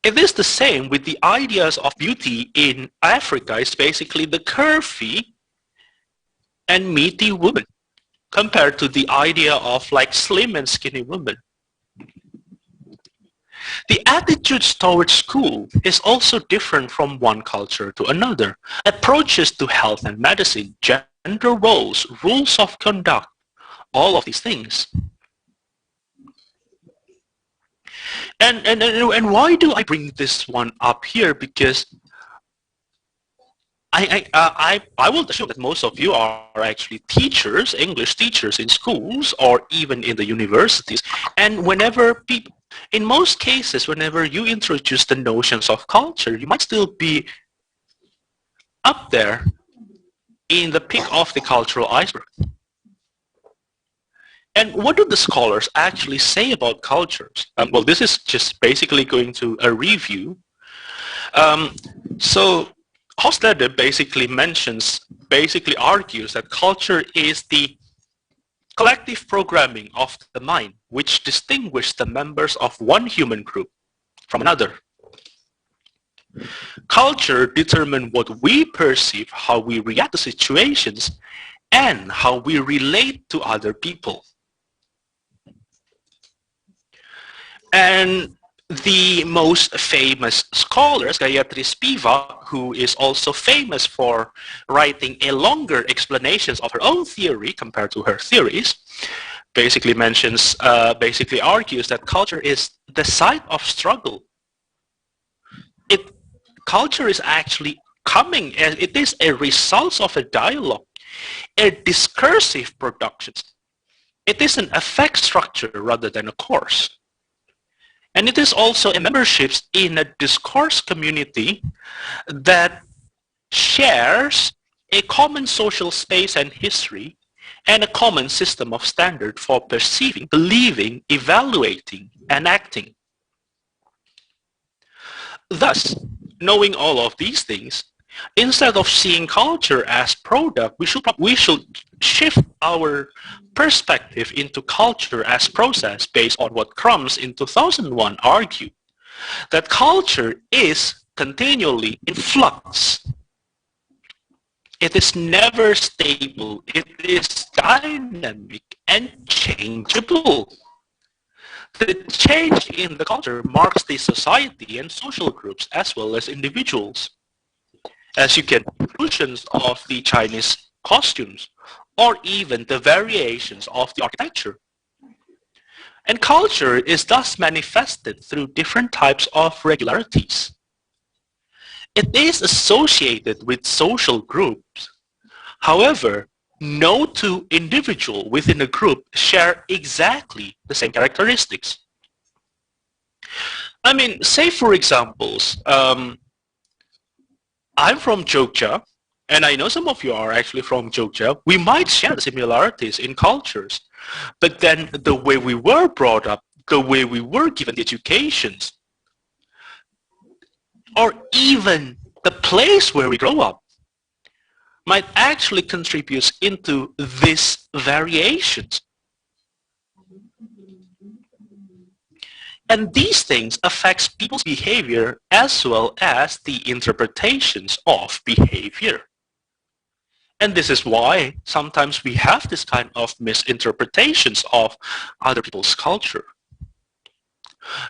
It is the same with the ideas of beauty in Africa. It's basically the curvy and meaty woman compared to the idea of like slim and skinny women. The attitudes towards school is also different from one culture to another. Approaches to health and medicine, gender roles, rules of conduct, all of these things. And why do I bring this one up here? Because I will assume that most of you are actually teachers, English teachers in schools or even in the universities. And whenever people, in most cases, whenever you introduce the notions of culture, you might still be up there in the peak of the cultural iceberg. And what do the scholars actually say about cultures? Well, this is just basically going to a review. So Hofstede basically argues that culture is the collective programming of the mind which distinguishes the members of one human group from another. Culture determines what we perceive, how we react to situations, and how we relate to other people. And the most famous scholars, Gayatri Spivak, who is also famous for writing a longer explanations of her own theory compared to her theories, basically argues that culture is the site of struggle. Culture is actually coming, and it is a result of a dialogue, a discursive production. It is an affect structure rather than a course. And it is also a membership in a discourse community that shares a common social space and history and a common system of standard for perceiving, believing, evaluating, and acting. Thus, knowing all of these things, instead of seeing culture as product, we should shift our perspective into culture as process based on what Crumbs in 2001 argued, that culture is continually in flux. It is never stable. It is dynamic and changeable. The change in the culture marks the society and social groups as well as individuals. As you get evolutions of the Chinese costumes or even the variations of the architecture. And culture is thus manifested through different types of regularities. It is associated with social groups. However, no two individuals within a group share exactly the same characteristics. I mean, say for examples, I'm from Jogja, and I know some of you are actually from Jogja. We might share similarities in cultures, but then the way we were brought up, the way we were given the educations, or even the place where we grow up, might actually contribute into these variations. And these things affect people's behavior as well as the interpretations of behavior. And this is why sometimes we have this kind of misinterpretations of other people's culture.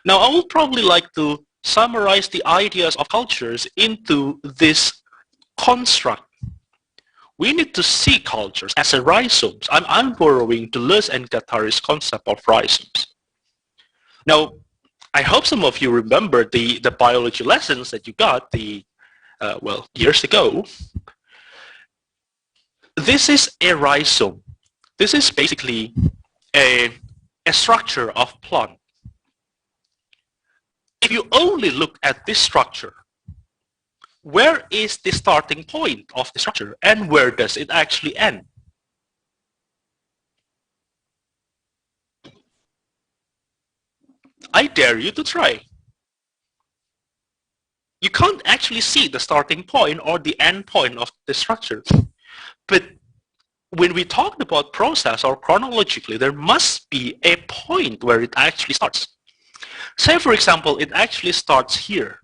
Now, I would probably like to summarize the ideas of cultures into this construct. We need to see cultures as a rhizomes. I'm borrowing Deleuze and Guattari's concept of rhizomes. Now, I hope some of you remember the biology lessons that you got years ago. This is a rhizome. This is basically a structure of plant. If you only look at this structure, where is the starting point of the structure and where does it actually end? I dare you to try. You can't actually see the starting point or the end point of the structure. But when we talk about process or chronologically, there must be a point where it actually starts. Say, for example, it actually starts here.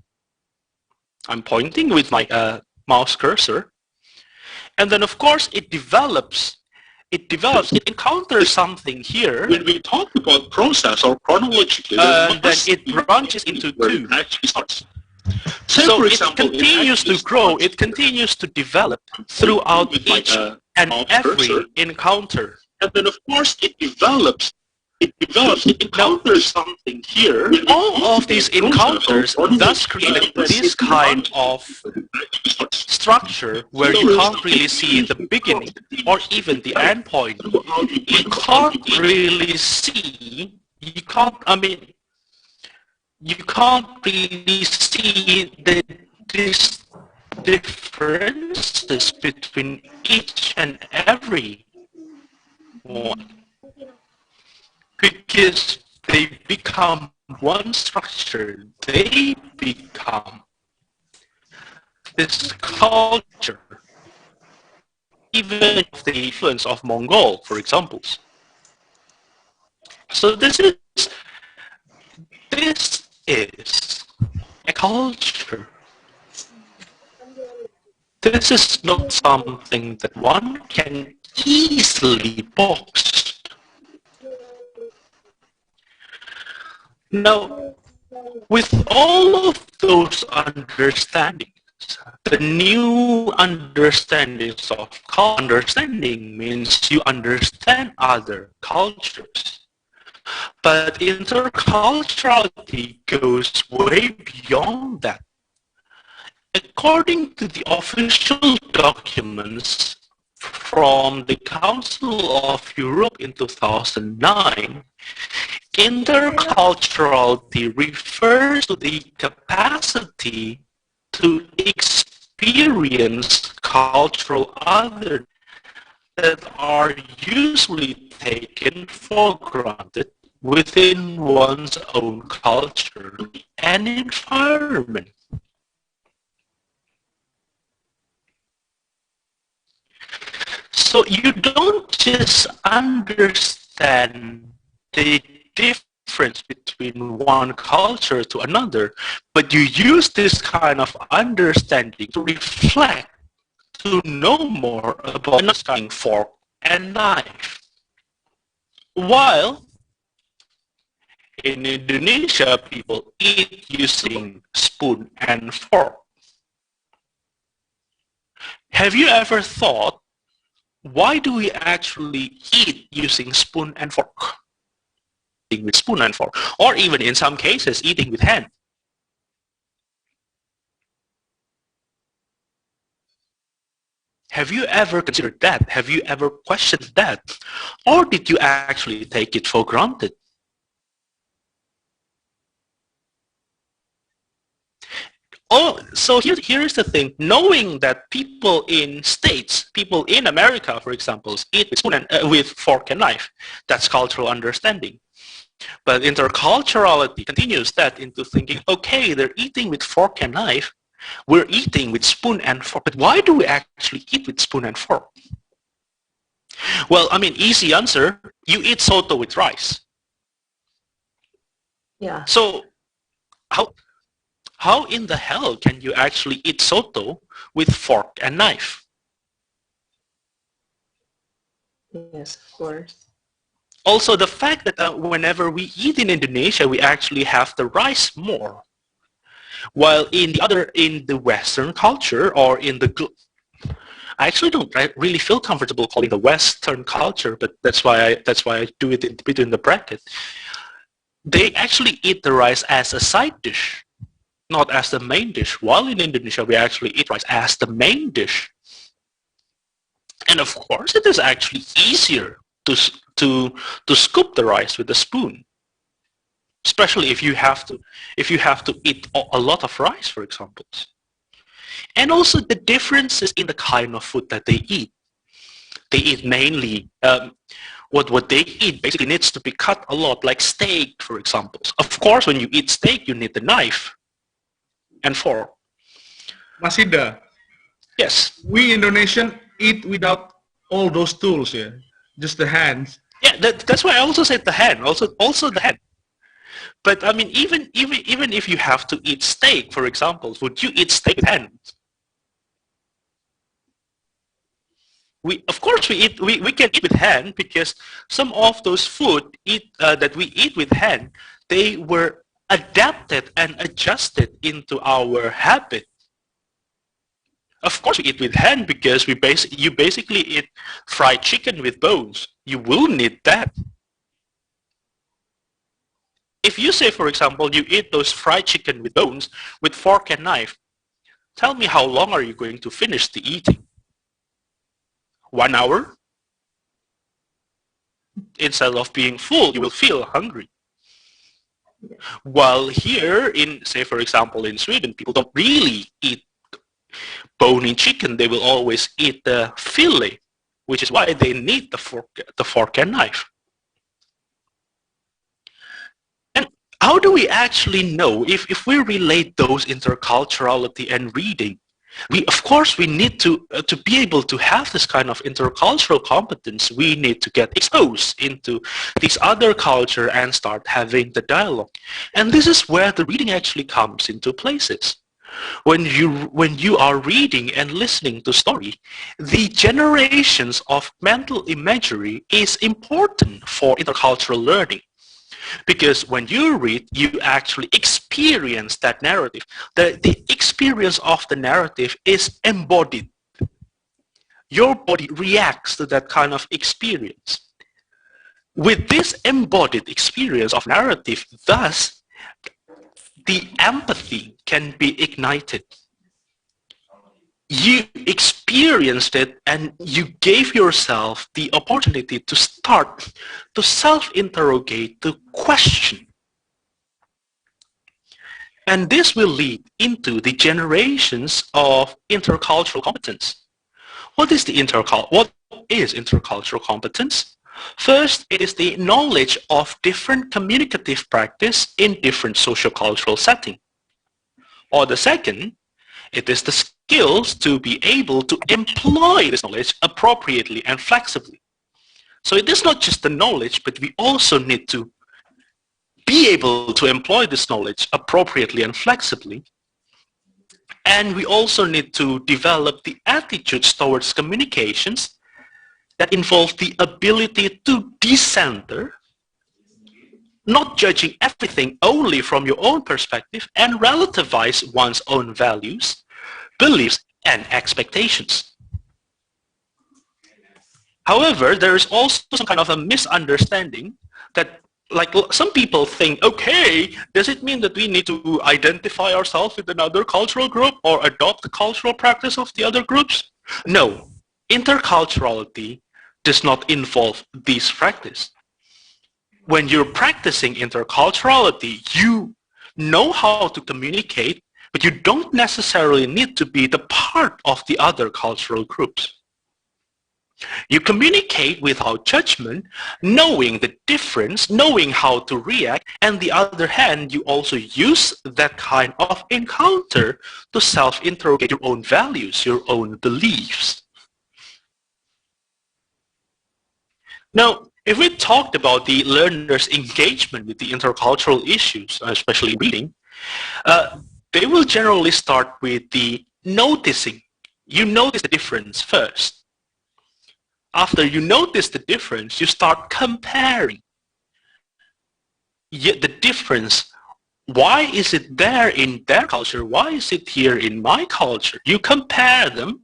I'm pointing with my mouse cursor. And then, of course, it develops, it encounters something here. When we talk about process or chronologically, then it branches into two. So it continues to grow, it continues to develop throughout each and every encounter. And then, of course, it encounters something here. All of these encounters thus create this kind of structure where you can't really see the beginning or even the end point. You can't really see, you can't really see the differences between each and every one, because they become one structure. They become this culture, even the influence of Mongol, for example. So this is a culture. This is not something that one can easily box. Now, with all of those understandings, the new understandings of understanding means you understand other cultures. But interculturality goes way beyond that. According to the official documents from the Council of Europe in 2009, interculturality refers to the capacity to experience cultural others that are usually taken for granted within one's own culture and environment. So you don't just understand the difference between one culture to another, but you use this kind of understanding to reflect, to know more about understanding fork and knife. While in Indonesia, people eat using spoon and fork. Have you ever thought, why do we actually eat using spoon and fork? Eating with spoon and fork, or even in some cases, eating with hand. Have you ever considered that? Have you ever questioned that? Or did you actually take it for granted? Oh, so here is the thing. Knowing that people in states, people in America, for example, eat with spoon and with fork and knife, that's cultural understanding. But interculturality continues that into thinking, okay, they're eating with fork and knife, we're eating with spoon and fork. But why do we actually eat with spoon and fork? Well, I mean, easy answer, you eat soto with rice. Yeah. So how in the hell can you actually eat soto with fork and knife? Yes, of course. Also, the fact that whenever we eat in Indonesia, we actually have the rice more. While in the Western culture or in the, I actually don't really feel comfortable calling the Western culture, but that's why I do it in between the bracket. They actually eat the rice as a side dish, not as the main dish. While in Indonesia, we actually eat rice as the main dish. And of course, it is actually easier to scoop the rice with a spoon, especially if you have to eat a lot of rice, for example. And also the differences in the kind of food that they eat. They eat mainly what they eat basically needs to be cut a lot, like steak, for example. Of course, when you eat steak, you need the knife and fork. Mas Siddha, yes, we Indonesian eat without all those tools here, just the hands. Yeah, that's why I also said the hand, also the hand. But I mean, even if you have to eat steak, for example, would you eat steak with hands? Of course we can eat with hand, because some of those food that we eat with hand, they were adapted and adjusted into our habit. Of course we eat with hand because you basically eat fried chicken with bones. You will need that. If you say, for example, you eat those fried chicken with bones with fork and knife, tell me how long are you going to finish the eating? 1 hour? Instead of being full, you will feel hungry. While here in, say for example, in Sweden, people don't really eat bony chicken. They will always eat the fillet, which is why they need the fork and knife. And how do we actually know if we relate those interculturality and reading? Of course, we need to be able to have this kind of intercultural competence. We need to get exposed into this other culture and start having the dialogue. And this is where the reading actually comes into places. When you are reading and listening to story, the generations of mental imagery is important for intercultural learning. Because when you read, you actually experience that narrative. The experience of the narrative is embodied. Your body reacts to that kind of experience. With this embodied experience of narrative, thus, the empathy can be ignited. You experienced it and you gave yourself the opportunity to start to self-interrogate, to question. And this will lead into the generations of intercultural competence. What is intercultural competence? First, it is the knowledge of different communicative practice in different sociocultural settings. Or the second, it is the skills to be able to employ this knowledge appropriately and flexibly. So it is not just the knowledge, but we also need to be able to employ this knowledge appropriately and flexibly. And we also need to develop the attitudes towards communications that involve the ability to decenter, not judging everything only from your own perspective, and relativize one's own values, beliefs, and expectations. However, there is also some kind of a misunderstanding that, like, some people think, okay, does it mean that we need to identify ourselves with another cultural group or adopt the cultural practice of the other groups? No, interculturality does not involve this practice. When you're practicing interculturality, you know how to communicate, but you don't necessarily need to be the part of the other cultural groups. You communicate without judgment, knowing the difference, knowing how to react, and on the other hand, you also use that kind of encounter to self-interrogate your own values, your own beliefs. Now, if we talked about the learner's engagement with the intercultural issues, especially reading, they will generally start with the noticing. You notice the difference first. After you notice the difference, you start comparing. Yet the difference, why is it there in their culture? Why is it here in my culture? You compare them.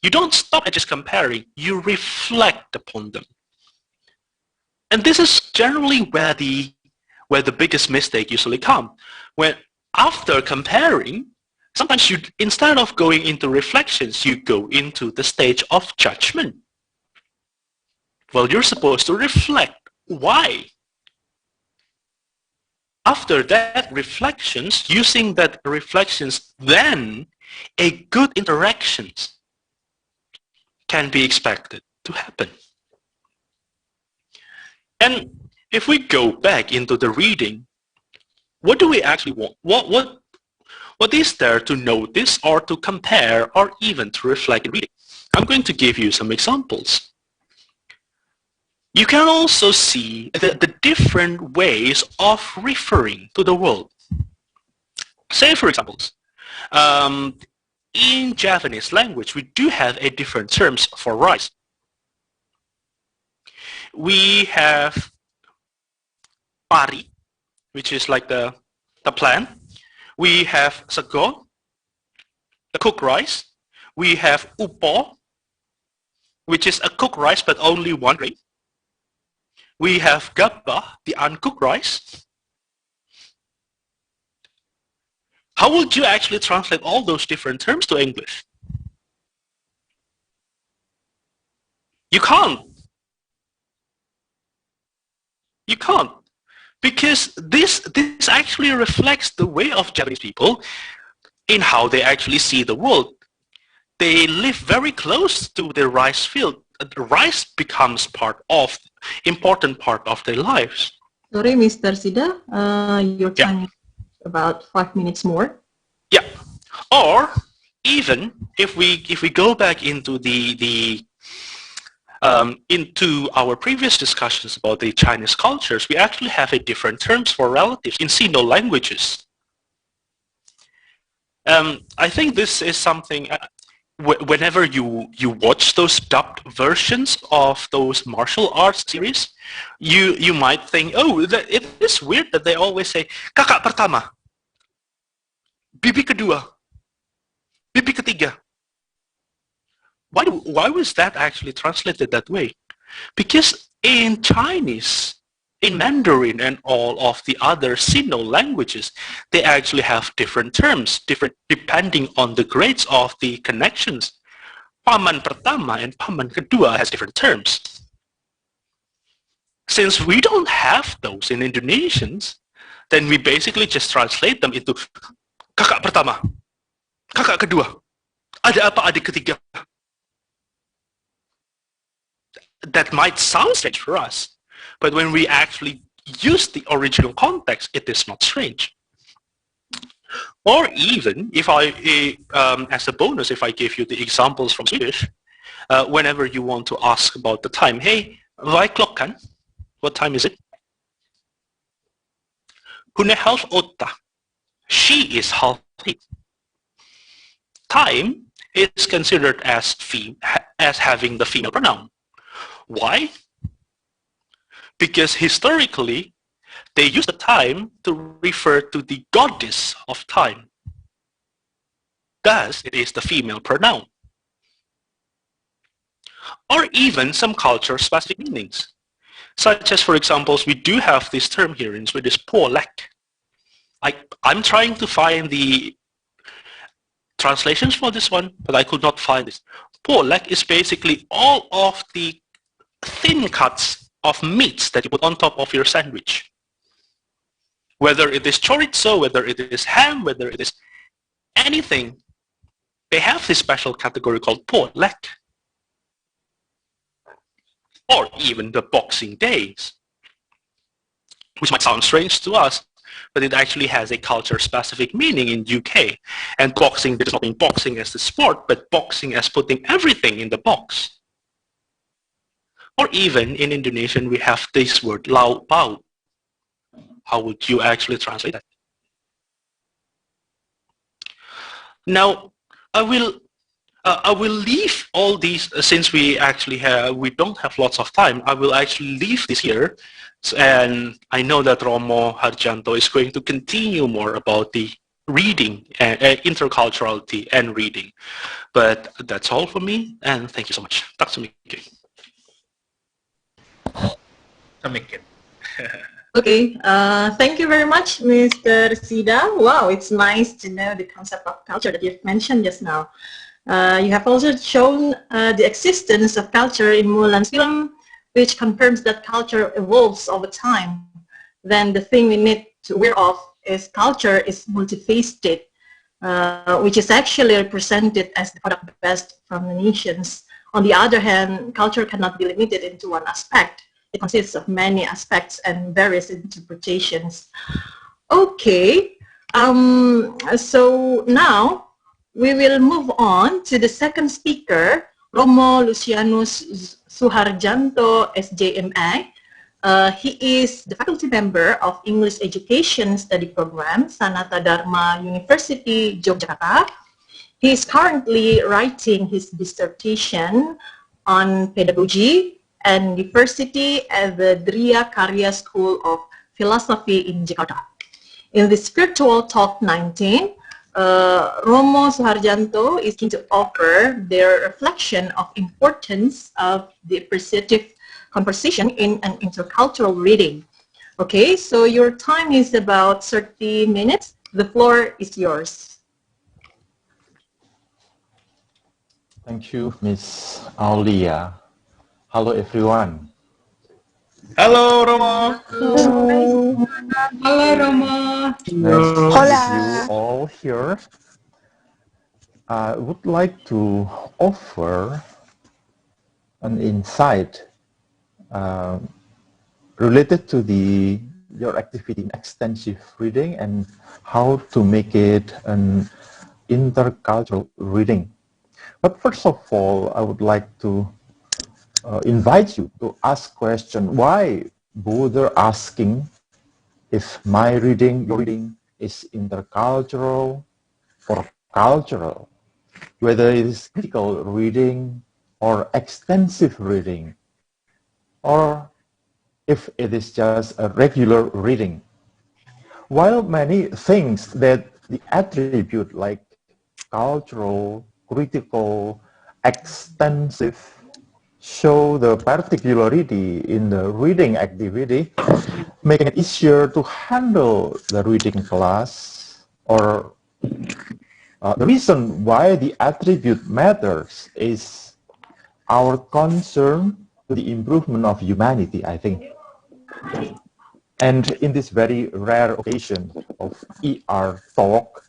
You don't stop at just comparing. You reflect upon them. And this is generally where the biggest mistake usually comes. When after comparing, sometimes you, instead of going into reflections, you go into the stage of judgment. Well, you're supposed to reflect. Why? After that reflections, using that reflections, then a good interactions can be expected to happen. And if we go back into the reading, what do we actually want? What is there to notice or to compare or even to reflect in reading? I'm going to give you some examples. You can also see the different ways of referring to the world. Say, for example, in Japanese language, we do have a different terms for rice. We have pari, which is like the plant. We have sago, the cooked rice. We have upo, which is a cooked rice but only one grain. We have gabba, the uncooked rice. How would you actually translate all those different terms to English? You can't. You can't. Because this actually reflects the way of Japanese people in how they actually see the world. They live very close to the rice field. The rice becomes important part of their lives. Sorry, Mr. Siddha, your time is about 5 minutes more. Yeah. Or even if we go back into into our previous discussions about the Chinese cultures, we actually have a different terms for relatives in Sino languages. I think this is something, whenever you watch those dubbed versions of those martial arts series, you might think, oh, it is weird that they always say, kakak pertama, bibi kedua, bibi ketiga. Why was that actually translated that way? Because in Chinese, in Mandarin and all of the other Sino languages, they actually have different terms, depending on the grades of the connections. Paman pertama and paman kedua has different terms. Since we don't have those in Indonesians, then we basically just translate them into kakak pertama, kakak kedua, ada apa adik ketiga. That might sound strange for us, but when we actually use the original context, it is not strange. Or even, if as a bonus, if I give you the examples from Swedish, whenever you want to ask about the time, hey, vad är klockan? What time is it? Hon är 7:30. She is 7:30. Time is considered as having the female pronoun. Why? Because historically, they use the time to refer to the goddess of time. Thus, it is the female pronoun. Or even some culture-specific meanings. Such as, for example, we do have this term here in Swedish, pålägg. I'm trying to find the translations for this one, but I could not find this. Pålägg is basically all of the thin cuts of meats that you put on top of your sandwich. Whether it is chorizo, whether it is ham, whether it is anything, they have this special category called pålägg. Or even the Boxing Days, which might sound strange to us, but it actually has a culture-specific meaning in UK. And boxing does not mean boxing as the sport, but boxing as putting everything in the box. Or even in Indonesian, we have this word, lau pau. How would you actually translate that? Now, I will leave all these, since we don't have lots of time, I will actually leave this here. And I know that Romo Suharjanto is going to continue more about the reading, interculturality and reading. But that's all for me, and thank you so much. Tack så mycket. Okay, thank you very much, Mr. Siddha. Wow, it's nice to know the concept of culture that you've mentioned just now. You have also shown the existence of culture in Mulan's film, which confirms that culture evolves over time, then the thing we need to aware of is culture is multifaceted, which is actually represented as the product best from the nations. On the other hand, culture cannot be limited into one aspect. It consists of many aspects and various interpretations. Okay, so now we will move on to the second speaker, Romo Lucianus Suharjanto, SJMA. He is the faculty member of English Education Study Program, Sanata Dharma University, Yogyakarta. He is currently writing his dissertation on pedagogy and diversity at the Dria Karya School of Philosophy in Jakarta. In this virtual talk 19, Romo Suharjanto is going to offer their reflection of importance of the appreciative conversation in an intercultural reading. Okay, so your time is about 30 minutes. The floor is yours. Thank you, Miss Aulia. Hello, everyone. Hello, Romo. Hello. Hello, Romo. Nice to meet you all here. I would like to offer an insight related to your activity in extensive reading and how to make it an intercultural reading. But first of all, I would like to invite you to ask question, why bother asking if my reading, your reading is intercultural or cultural, whether it is critical reading or extensive reading, or if it is just a regular reading. While many things that the attribute like cultural, critical, extensive show the particularity in the reading activity, making it easier to handle the reading class, or the reason why the attribute matters is our concern to the improvement of humanity, I think. And in this very rare occasion of ER talk,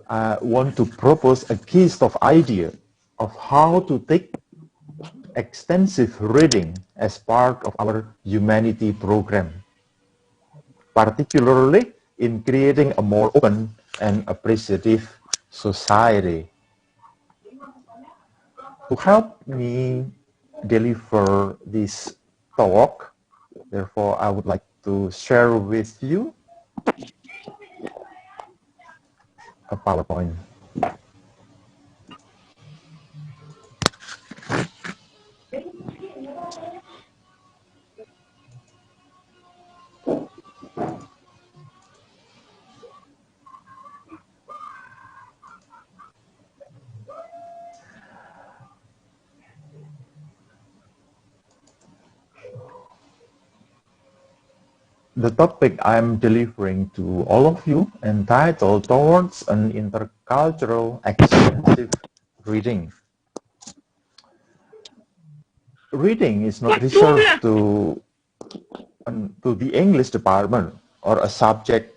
I want to propose a case of idea of how to take extensive reading as part of our humanity program, particularly in creating a more open and appreciative society. To help me deliver this talk, therefore I would like to share with you a PowerPoint. The topic I'm delivering to all of you entitled Towards an Intercultural Extensive Reading. Reading is not reserved to the English department or a subject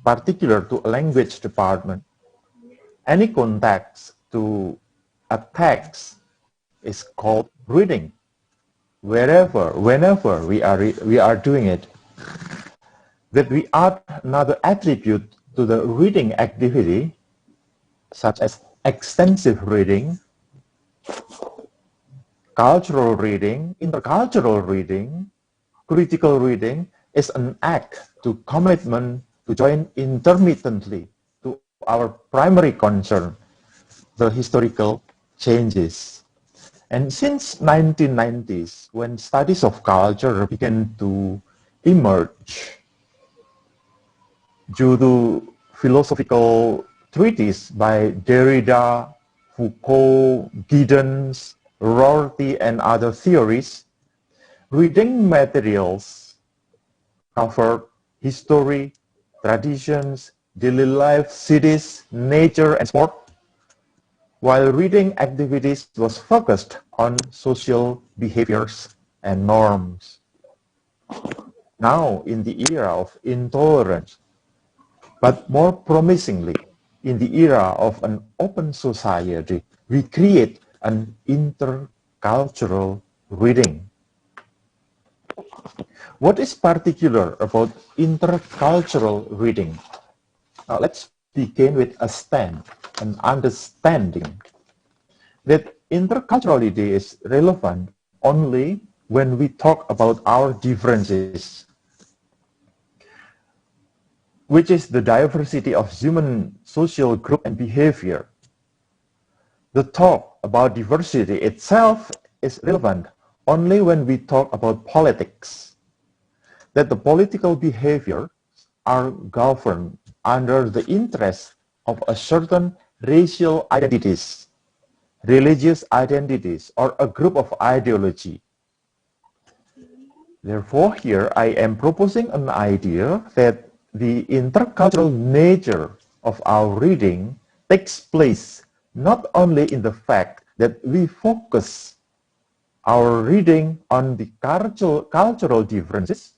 particular to a language department. Any context to a text is called reading, whenever we are doing it. That we add another attribute to the reading activity, such as extensive reading, cultural reading, intercultural reading, critical reading, is an act to commitment to join intermittently to our primary concern, the historical changes. And since 1990s, when studies of culture began to emerge, due to philosophical treatises by Derrida, Foucault, Giddens, Rorty, and other theories, reading materials covered history, traditions, daily life, cities, nature, and sport, while reading activities was focused on social behaviors and norms. Now, in the era of intolerance, but more promisingly, in the era of an open society, we create an intercultural reading. What is particular about intercultural reading? Now, let's begin with an understanding that interculturality is relevant only when we talk about our differences, which is the diversity of human social group and behavior. The talk about diversity itself is relevant only when we talk about politics, that the political behaviors are governed under the interest of a certain racial identities, religious identities, or a group of ideology. Therefore, here I am proposing an idea that the intercultural nature of our reading takes place not only in the fact that we focus our reading on the cultural differences,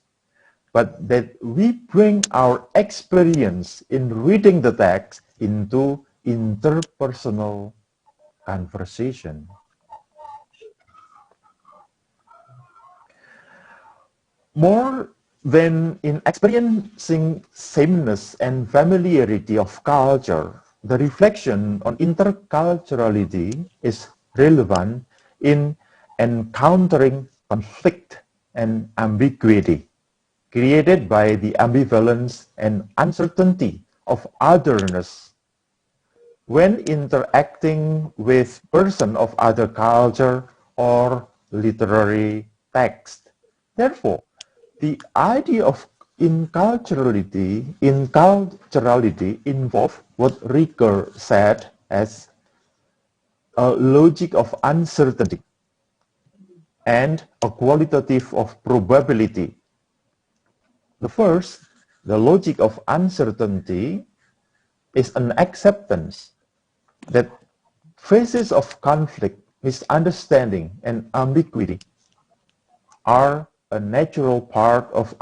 but that we bring our experience in reading the text into interpersonal conversation. More than in experiencing sameness and familiarity of culture, the reflection on interculturality is relevant in encountering conflict and ambiguity created by the ambivalence and uncertainty of otherness when interacting with persons of other culture or literary text. Therefore, the idea of inculturality involves what Ricker said as a logic of uncertainty and a qualitative of probability. The first, the logic of uncertainty, is an acceptance that phases of conflict, misunderstanding, and ambiguity are a natural part of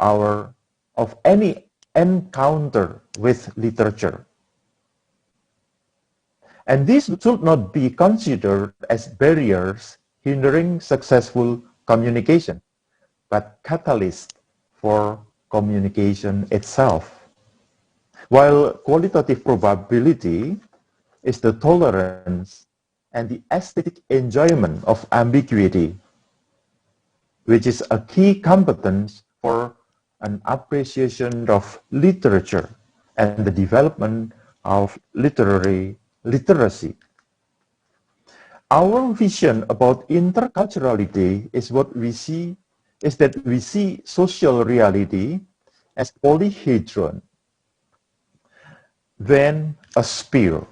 any encounter with literature. And these should not be considered as barriers hindering successful communication, but catalysts for communication itself. While qualitative probability is the tolerance and the aesthetic enjoyment of ambiguity, which is a key competence for an appreciation of literature and the development of literary literacy. Our vision about interculturality is that we see social reality as polyhedron, then a sphere.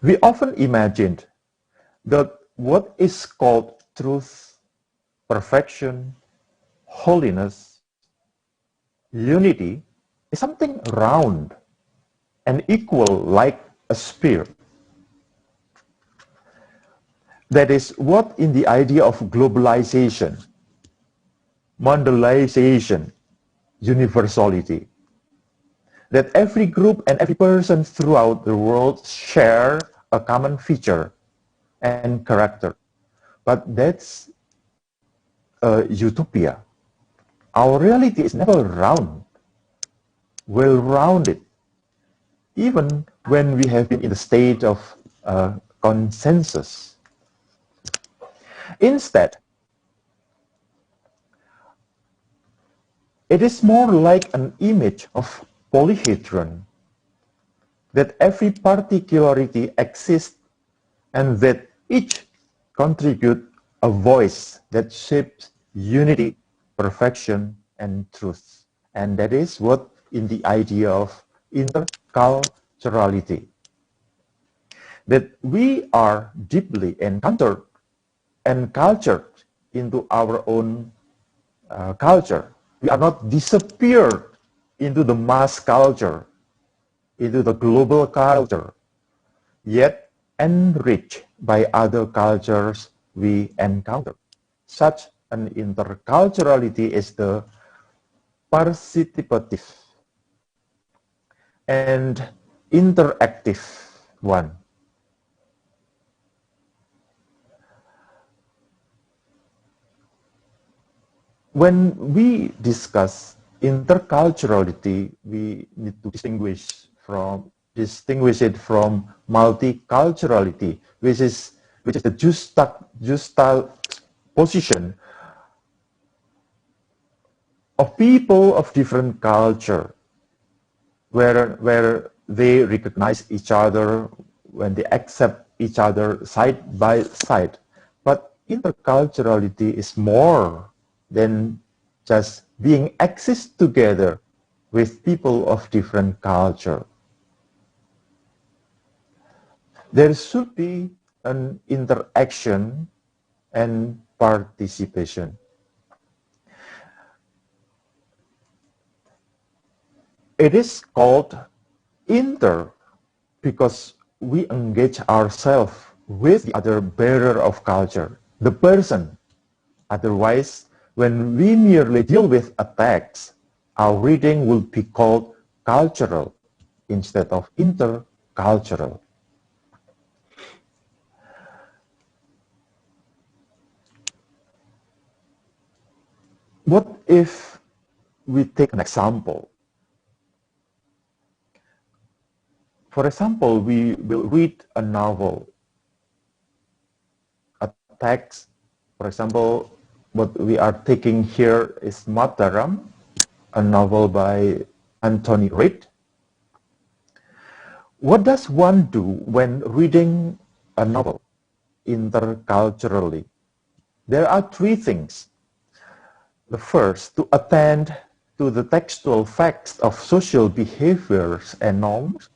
We often imagined that what is called truth, perfection, holiness, unity is something round and equal like a sphere. That is what in the idea of globalization, mondialization, universality, that every group and every person throughout the world share a common feature and character. But that's a utopia. Our reality is never round, well-rounded, even when we have been in the state of consensus. Instead, it is more like an image of polyhedron, that every particularity exists and that each contributes a voice that shapes unity, perfection, and truth. And that is what in the idea of interculturality, that we are deeply encultured into our own culture. We are not disappeared into the mass culture, into the global culture, yet enriched by other cultures we encounter, such and interculturality is the participative and interactive one. When we discuss interculturality, we need to distinguish it from multiculturality, which is the juxtaposition of people of different culture, where they recognize each other, when they accept each other side by side. But interculturality is more than just being exist together with people of different culture. There should be an interaction and participation. It is called inter because we engage ourselves with the other bearer of culture, the person. Otherwise, when we merely deal with a text, our reading will be called cultural instead of intercultural. What if we take an example? For example, we will read a novel, a text. For example, what we are taking here is Mataram, a novel by Anthony Reid. What does one do when reading a novel interculturally? There are three things. The first, to attend to the textual facts of social behaviors and norms.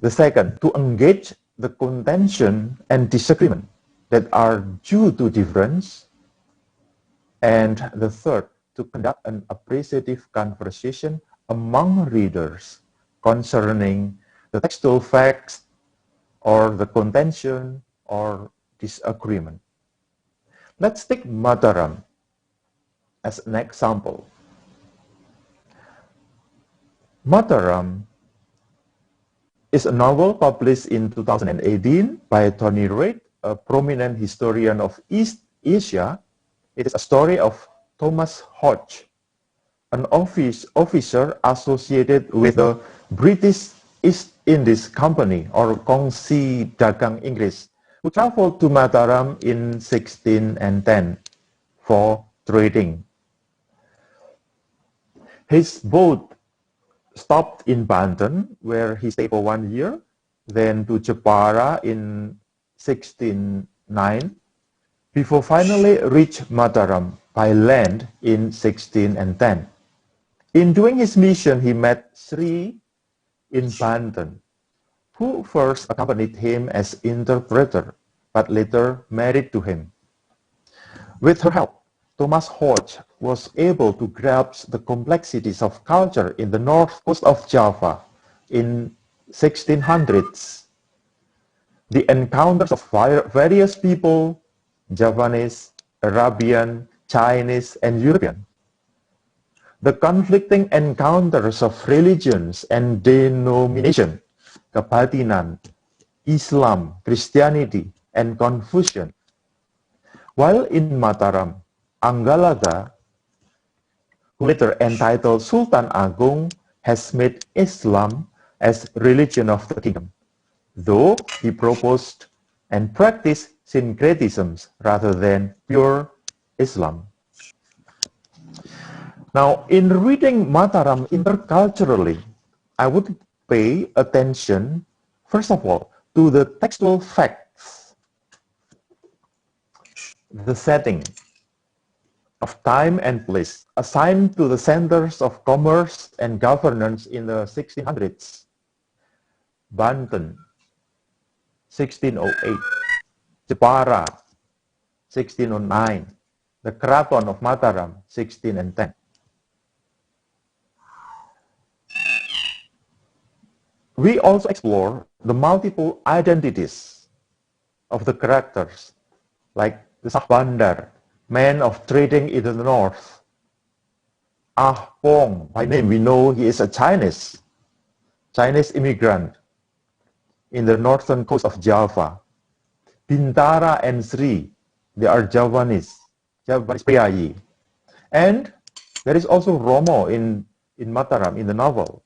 The second, to engage the contention and disagreement that are due to difference. And the third, to conduct an appreciative conversation among readers concerning the textual facts or the contention or disagreement. Let's take Mataram as an example. Mataram is a novel published in 2018 by Tony Reid, a prominent historian of East Asia. It is a story of Thomas Hodge, an officer associated with the British East Indies Company, or Kongsi Dagang Inggris, who traveled to Mataram in 1610 for trading. His boat stopped in Banten, where he stayed for 1 year, then to Jepara in 1609, before finally reached Mataram by land in 1610. In doing his mission, he met Sri in Banten, who first accompanied him as interpreter, but later married to him. With her help, Thomas Hodge was able to grasp the complexities of culture in the north coast of Java in 1600s. The encounters of various people, Javanese, Arabian, Chinese, and European. The conflicting encounters of religions and denomination, Kebatinan, Islam, Christianity, and Confucian. While in Mataram, Anggalaga, who later entitled Sultan Agung, has made Islam as religion of the kingdom, though he proposed and practiced syncretisms rather than pure Islam. Now, in reading Mataram interculturally, I would pay attention, first of all, to the textual facts, the setting of time and place assigned to the centers of commerce and governance in the 1600s. Banten, 1608, Jepara, 1609, the Keraton of Mataram, 1610. We also explore the multiple identities of the characters, like the Sahbandar, man of trading in the north. Ah Pong, by name we know he is a Chinese immigrant in the northern coast of Java. Bintara and Sri, they are Javanese priyayi. And there is also Romo in Mataram in the novel,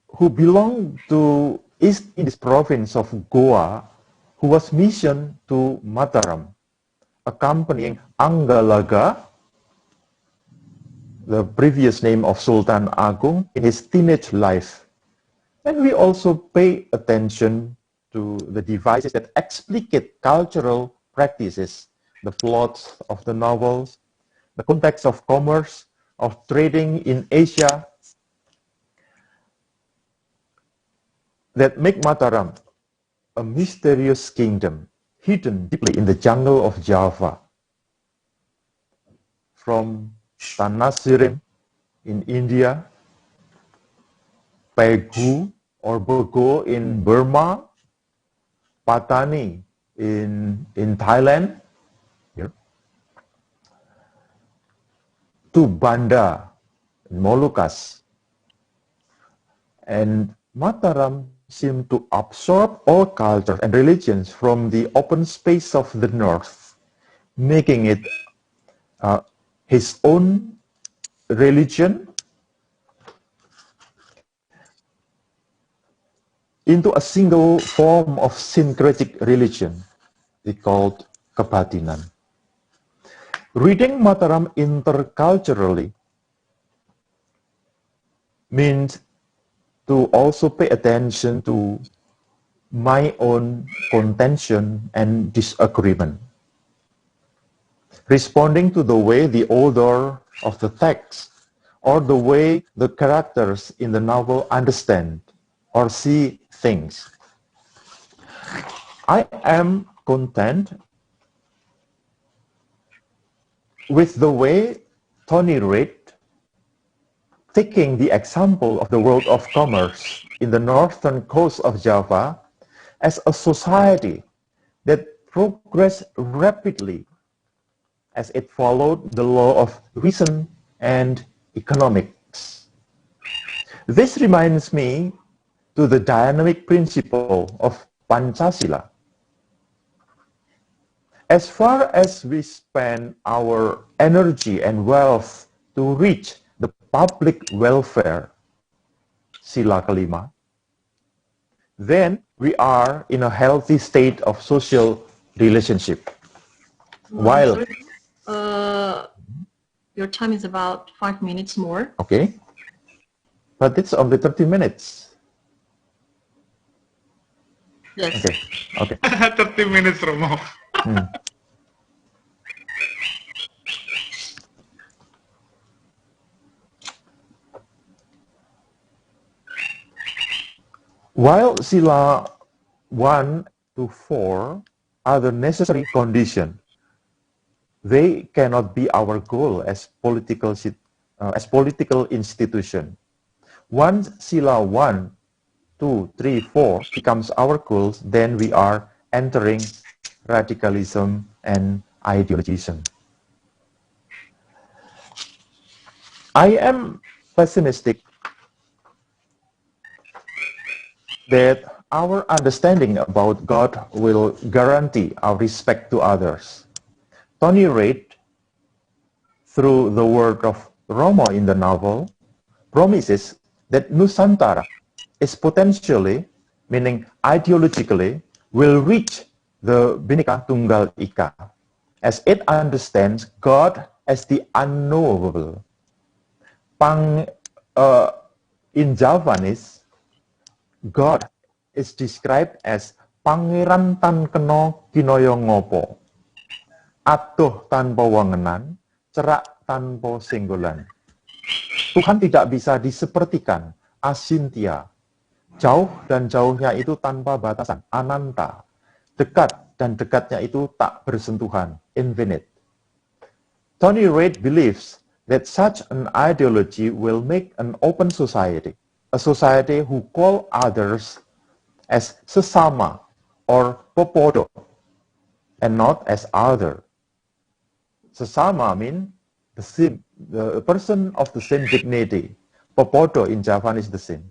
who belonged to East Indies province of Goa, who was missioned to Mataram, accompanying Anggalaga, the previous name of Sultan Agung, in his teenage life. And we also pay attention to the devices that explicate cultural practices, the plots of the novels, the context of commerce, of trading in Asia, that make Mataram a mysterious kingdom hidden deeply in the jungle of Java. From Tanah Sirim in India, Pegu or Bogo in Burma, Patani in Thailand, here, to Banda in Moluccas. And Mataram seemed to absorb all cultures and religions from the open space of the north, making it his own religion into a single form of syncretic religion we called Kebatinan. Reading Mataram interculturally means to also pay attention to my own contention and disagreement, responding to the way the author of the text or the way the characters in the novel understand or see things. I am content with the way Tony Reid, taking the example of the world of commerce in the northern coast of Java as a society that progressed rapidly as it followed the law of reason and economics. This reminds me to the dynamic principle of Pancasila. As far as we spend our energy and wealth to reach the public welfare, sila kelima, then we are in a healthy state of social relationship. While your time is about 5 minutes more. Okay, but it's only 30 minutes. Yes. Okay. 30 minutes, Romo. While sila 1 to 4 are the necessary conditions, they cannot be our goal as political institution. Once sila 1, 2, 3, 4 becomes our goals, then we are entering radicalism and ideologism. I am pessimistic that our understanding about God will guarantee our respect to others. Tony Reid, through the work of Romo in the novel, promises that Nusantara is potentially, meaning ideologically, will reach the Bhinneka Tunggal Ika, as it understands God as the unknowable. In Javanese, God is described as Pangeran tan kena kinaya ngopo, atuh tanpa wangenan, cerak tanpa singgolan. Tuhan tidak bisa disepertikan, asintia. Jauh dan jauhnya itu tanpa batasan, ananta. Dekat dan dekatnya itu tak bersentuhan, infinite. Tony Reid believes that such an ideology will make an open society, a society who call others as sesama or popodo, and not as other. Sesama means the person of the same dignity. Popoto in Javan is the same.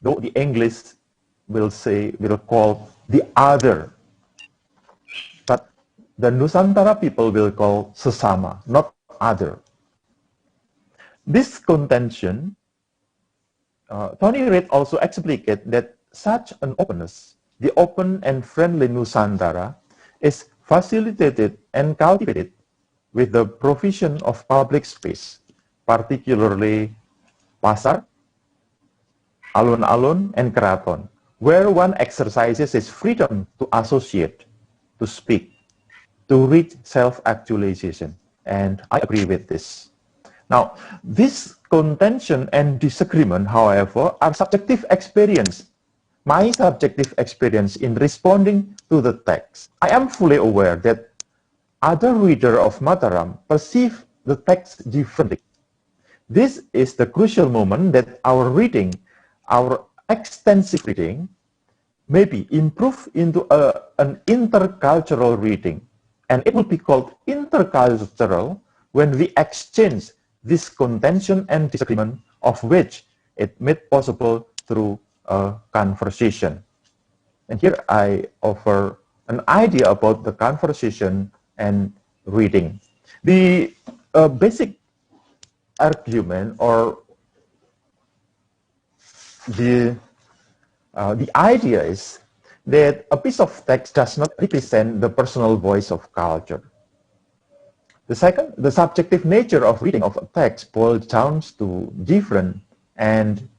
Though the English will call the other. But the Nusantara people will call sesama, not other. This contention, Tony Reid also explicated that such an openness, the open and friendly Nusantara, is facilitated and cultivated with the provision of public space, particularly pasar, alun-alun, and keraton, where one exercises his freedom to associate, to speak, to reach self-actualization. And I agree with this. Now, this contention and disagreement, however, are subjective experience. My subjective experience in responding to the text. I am fully aware that other readers of Mataram perceive the text differently. This is the crucial moment that our reading, our extensive reading, may be improved into an intercultural reading. And it will be called intercultural when we exchange this contention and disagreement, of which it made possible through a conversation. And here I offer an idea about the conversation and reading. The basic argument or the idea is that a piece of text does not represent the personal voice of culture. The second, the subjective nature of reading of a text boils down to different and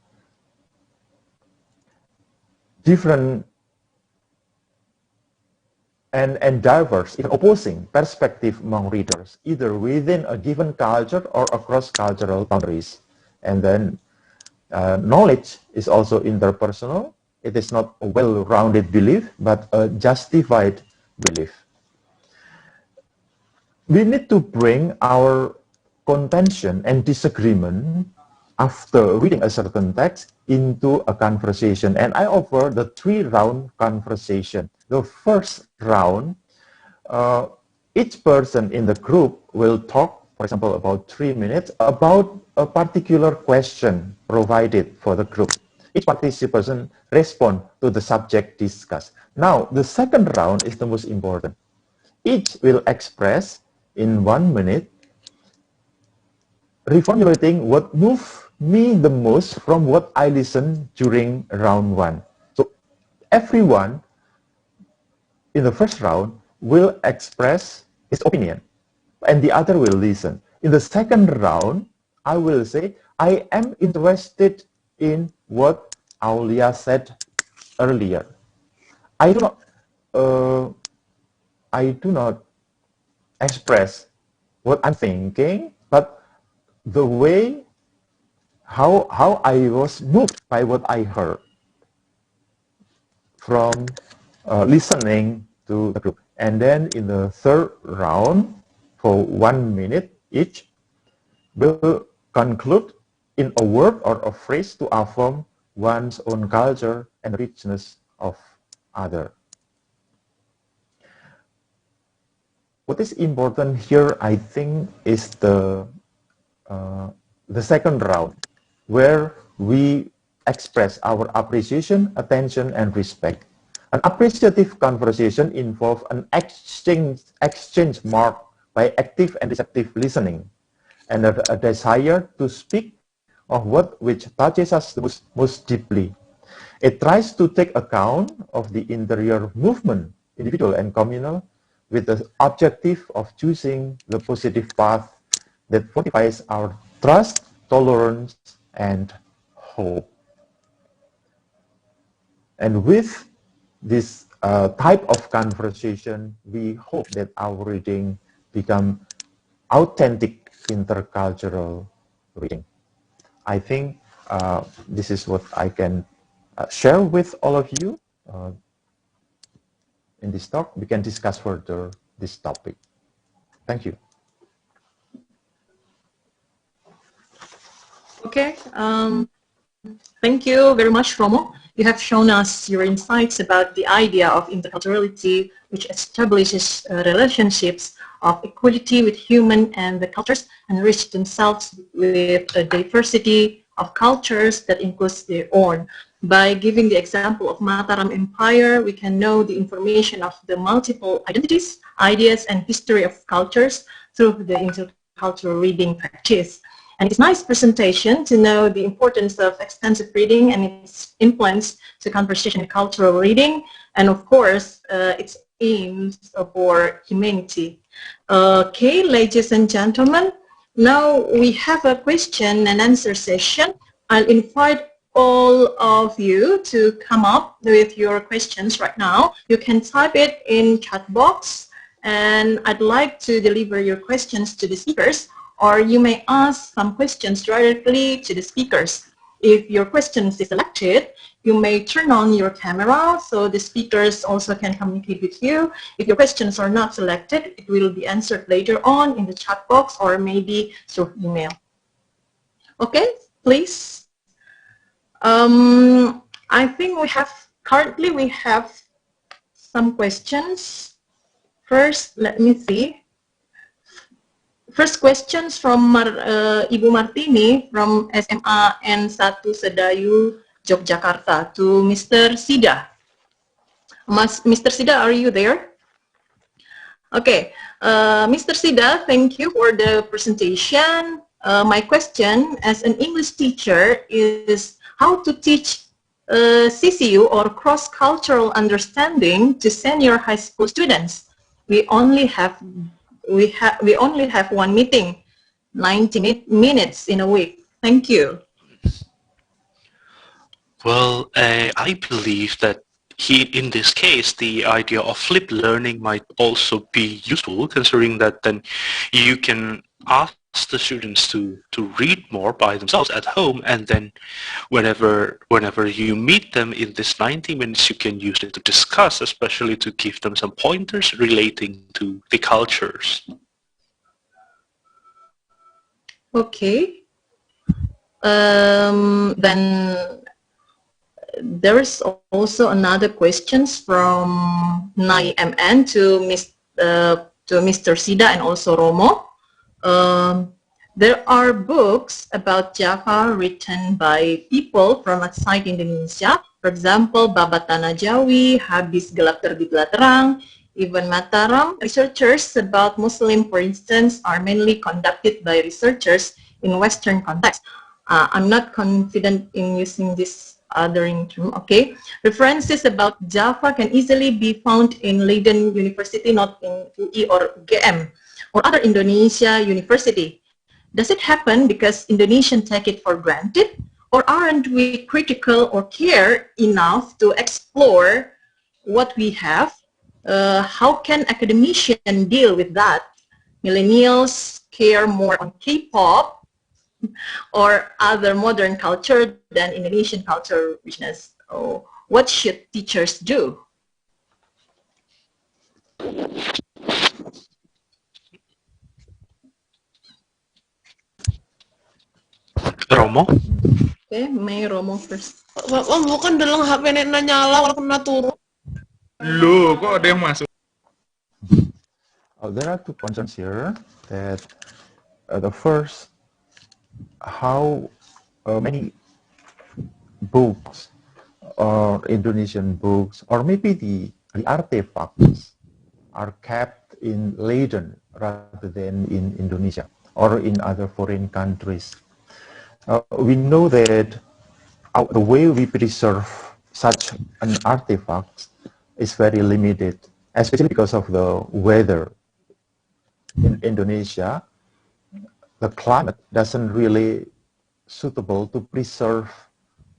diverse, even opposing perspective among readers, either within a given culture or across cultural boundaries. And then knowledge is also interpersonal. It is not a well-rounded belief, but a justified belief. We need to bring our contention and disagreement after reading a certain text into a conversation. And I offer the 3-round conversation. The first round, each person in the group will talk, for example, about 3 minutes about a particular question provided for the group. Each participant responds to the subject discussed. Now, the second round is the most important. Each will express in 1 minute, reformulating what moved me the most from what I listened during round 1. So everyone in the first round will express his opinion and the other will listen. In the second round, I will say, I am interested in what Aulia said earlier. I do not express what I'm thinking, but the way how I was moved by what I heard from listening to the group. And then in the third round, for 1 minute each, will conclude in a word or a phrase to affirm one's own culture and richness of other. What is important here, I think, is the second round, where we express our appreciation, attention, and respect. An appreciative conversation involves an exchange marked by active and receptive listening, and a desire to speak of which touches us most deeply. It tries to take account of the interior movement, individual and communal, with the objective of choosing the positive path that fortifies our trust, tolerance, and hope. And with this type of conversation, we hope that our reading become authentic intercultural reading. I think this is what I can share with all of you in this talk. We can discuss further this topic. Thank you. Okay. Thank you very much, Romo. You have shown us your insights about the idea of interculturality, which establishes relationships of equality with human and the cultures, enrich themselves with a diversity of cultures that includes their own. By giving the example of Mataram Empire, we can know the information of the multiple identities, ideas, and history of cultures through the intercultural reading practice. And it's a nice presentation to know the importance of extensive reading and its influence to conversation and cultural reading, and of course, its aims for humanity. Okay, ladies and gentlemen, now we have a question and answer session. I'll invite all of you to come up with your questions right now. You can type it in chat box, and I'd like to deliver your questions to the speakers, or you may ask some questions directly to the speakers. If your question is selected, you may turn on your camera so the speakers also can communicate with you. If your questions are not selected, it will be answered later on in the chat box or maybe through email. Okay, please. I think currently we have some questions. First, let me see. First questions from Ibu Martini from SMA N1 Sedayu, Yogyakarta, to Mr. Siddha. Mr. Siddha, are you there? Okay, Mr. Siddha, thank you for the presentation. My question as an English teacher is how to teach CCU or cross-cultural understanding to senior high school students. We only have one meeting, 90 minutes in a week. Thank you. Well, I believe that in this case, the idea of flipped learning might also be useful, considering that then you can ask the students to read more by themselves at home, and then whenever you meet them in this 90 minutes, you can use it to discuss, especially to give them some pointers relating to the cultures. Okay. Then there is also another question from Nai MN to Mr. Siddha and also Romo. There are books about Java written by people from outside Indonesia. For example, Babat Tanah Jawi, Habis Gelap Terbit Terang, even Mataram. Researchers about Muslim, for instance, are mainly conducted by researchers in Western context. I'm not confident in using this othering term. Okay. References about Java can easily be found in Leiden University, not in UI or UGM, or other Indonesia university. Does it happen because Indonesians take it for granted, or aren't we critical or care enough to explore what we have? How can academicians deal with that? Millennials care more on K-pop or other modern culture than Indonesian culture richness. Oh, what should teachers do? Romo? Okay, may Romo first. Bukan dalam HP nenek nyala kalau kena turun. Loh, kok ada yang masuk? There are two concerns here. That the first, how many books or Indonesian books or maybe the artifacts are kept in Leiden rather than in Indonesia or in other foreign countries. We know that the way we preserve such an artifact is very limited, especially because of the weather. In Indonesia, the climate doesn't really suitable to preserve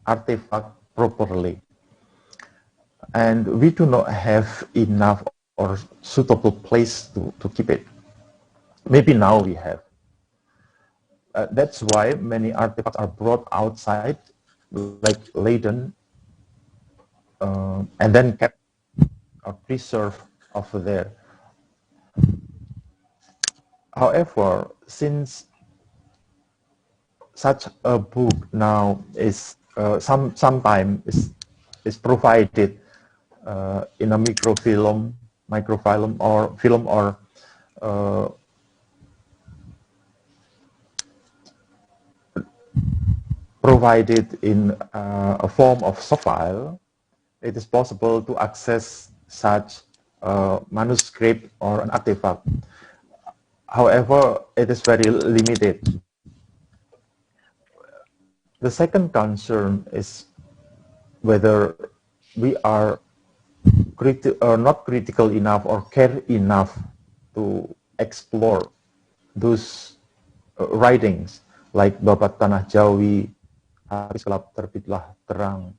artifact properly. And we do not have enough or suitable place to keep it. Maybe now we have. That's why many artifacts are brought outside, like Leiden, and then kept or preserved over there. However, since such a book now is sometimes is provided in a microfilm or film or provided in a form of soft file. It is possible to access such manuscript or an artifact. However, it is very limited. The second concern is whether we are not critical enough or care enough to explore those writings like Babat Tanah Jawi, Habis Gelap Terbitlah Terang,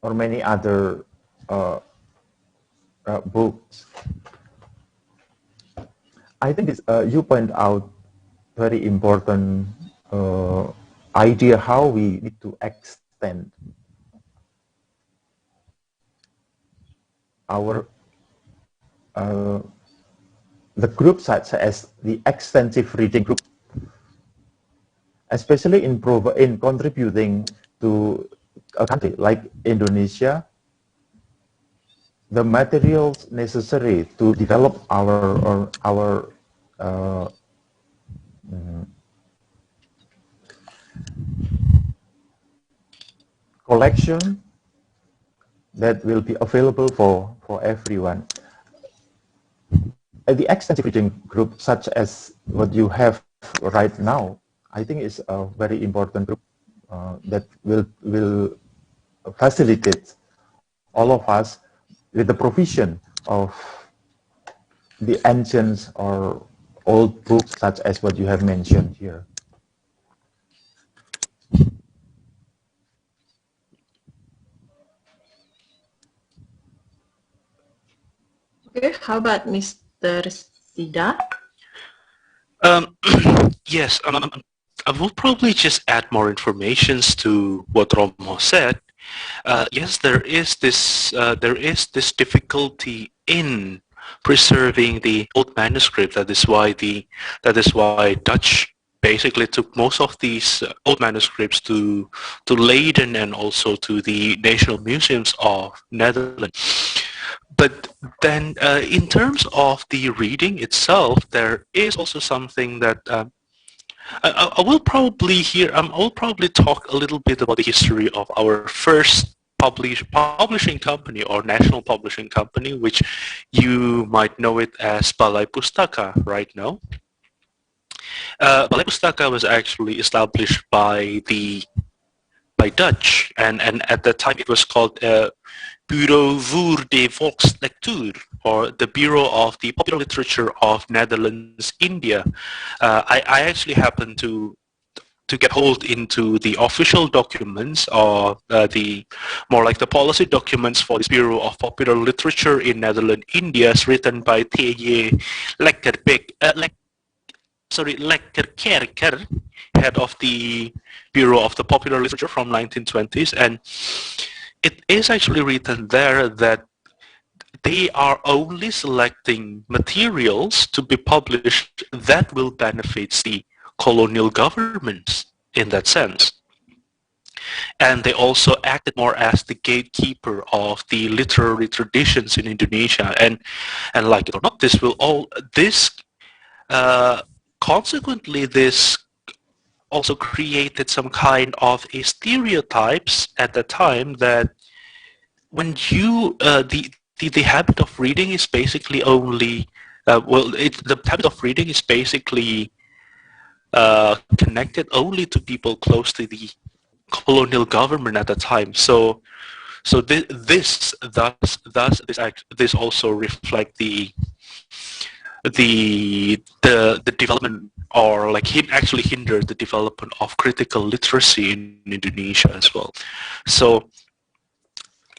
or many other books. I think this, you point out very important idea how we need to extend our the group such as the extensive reading group, especially in contributing to a country like Indonesia, the materials necessary to develop our collection that will be available for everyone. The extensive reading group, such as what you have right now, I think is a very important group that will facilitate all of us with the provision of the ancient or old books, such as what you have mentioned here. Okay, how about Mr. Siddha? Yes, I will probably just add more information to what Romo said. Yes, there is this difficulty in preserving the old manuscript. That is why Dutch basically took most of these old manuscripts to Leiden and also to the National Museums of Netherlands. But then, in terms of the reading itself, there is also something that I will probably talk a little bit about the history of our first publishing company or national publishing company, which you might know it as Balai Pustaka right now. Balai Pustaka was actually established by Dutch, and at that time it was called Bureau voor de Volkslectuur, or the Bureau of the Popular Literature of Netherlands, India. I actually happened to get hold into the official documents, or the more like the policy documents for this Bureau of Popular Literature in Netherlands, India, written by T.J. Lekkerkerker, head of the Bureau of the Popular Literature from 1920s, and it is actually written there that they are only selecting materials to be published that will benefit the colonial governments in that sense. And they also acted more as the gatekeeper of the literary traditions in Indonesia. And like it or not, consequently, this also created some kind of a stereotypes at the time that when you the habit of reading is basically only the habit of reading is basically connected only to people close to the colonial government at the time. So this also reflect the development, or like actually hindered the development of critical literacy in Indonesia as well. So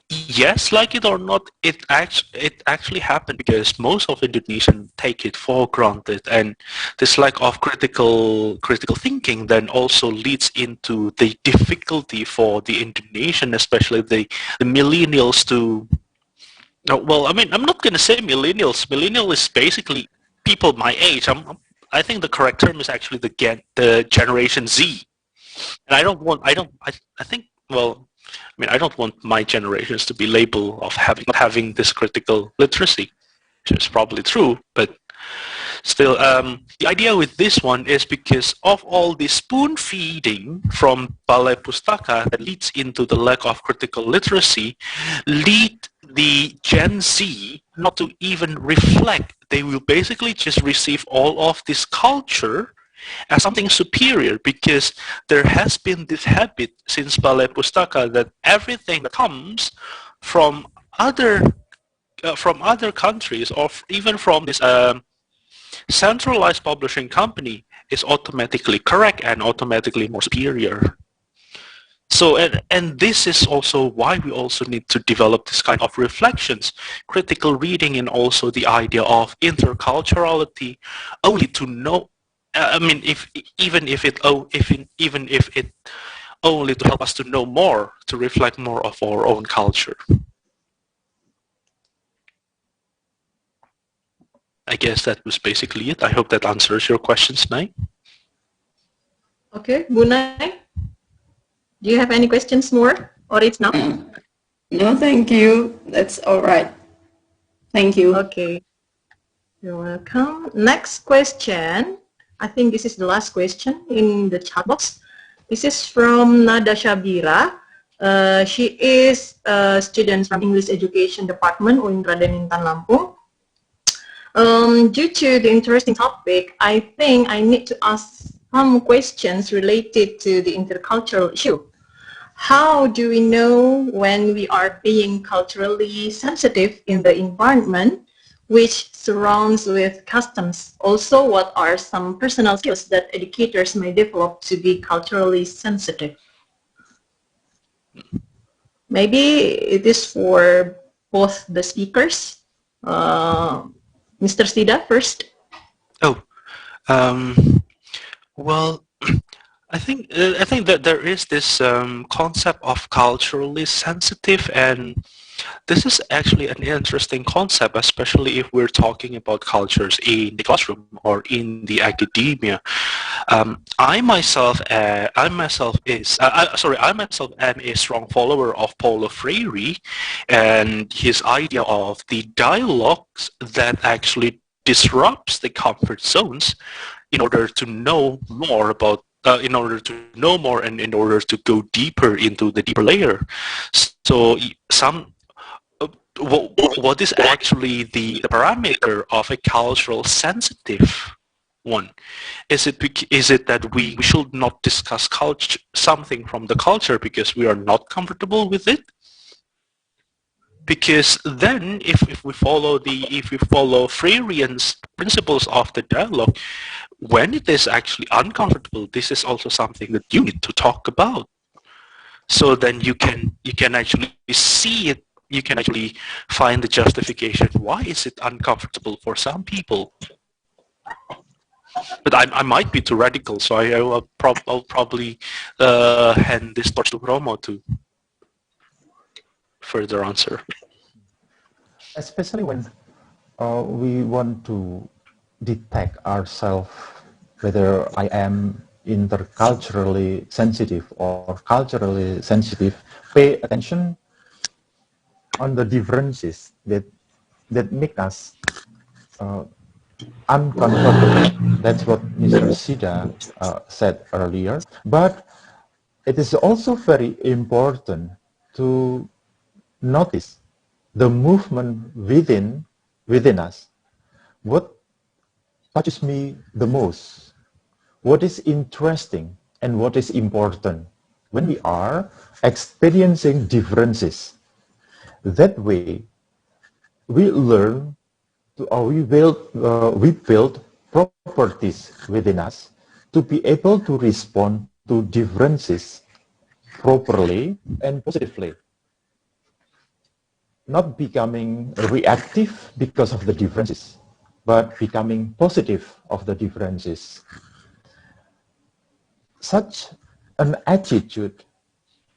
yes, like it or not, it actually happened because most of Indonesians take it for granted, and this lack of critical thinking then also leads into the difficulty for the Indonesian, especially the millennials, to. Well, I mean, I'm not going to say millennials. Millennial is basically people my age. I think the correct term is actually the Generation Z. And I think, well, I mean, I don't want my generations to be labeled of not having this critical literacy, which is probably true, but still, the idea with this one is because of all the spoon feeding from Balai Pustaka that leads into the lack of critical literacy, lead the Gen Z not to even reflect. They will basically just receive all of this culture as something superior, because there has been this habit since Balai Pustaka that everything that comes from other countries, or even from this centralized publishing company, is automatically correct and automatically more superior. So, and this is also why we also need to develop this kind of reflections, critical reading, and also the idea of interculturality, only to know. I mean, even if it only to help us to know more, to reflect more of our own culture. I guess that was basically it. I hope that answers your questions, Nai. Okay, Bunai, do you have any questions more, or it's not? No, thank you. That's all right. Thank you. Okay, you're welcome. Next question. I think this is the last question in the chat box. This is from Nada Shabira. She is a student from English Education Department in Raden, Intan, Lampung. Due to the interesting topic, I think I need to ask some questions related to the intercultural issue. How do we know when we are being culturally sensitive in the environment which surrounds with customs? Also, what are some personal skills that educators may develop to be culturally sensitive? Maybe it is for both the speakers. Mr. Siddha first. Oh, well, I think that there is this concept of culturally sensitive, and this is actually an interesting concept, especially if we're talking about cultures in the classroom or in the academia. I myself am a strong follower of Paulo Freire and his idea of the dialogues that actually disrupts the comfort zones in order to know more about and in order to go deeper into the deeper layer. So what is actually the parameter of a cultural sensitive one? Is it that we should not discuss something from the culture because we are not comfortable with it? Because then, if we follow Freirean's principles of the dialogue, when it is actually uncomfortable, this is also something that you need to talk about. So then you can actually see it. You can actually find the justification. Why is it uncomfortable for some people? But I might be too radical, so I'll probably hand this torch to Romo to further answer. Especially when we want to detect ourselves whether I am interculturally sensitive or culturally sensitive, pay attention on the differences that make us uncomfortable. That's what Mr. Siddha said earlier. But it is also very important to notice the movement within us. What touches me the most? What is interesting and what is important when we are experiencing differences? That way, we learn to, or we build properties within us to be able to respond to differences properly and positively. Not becoming reactive because of the differences, but becoming positive of the differences. Such an attitude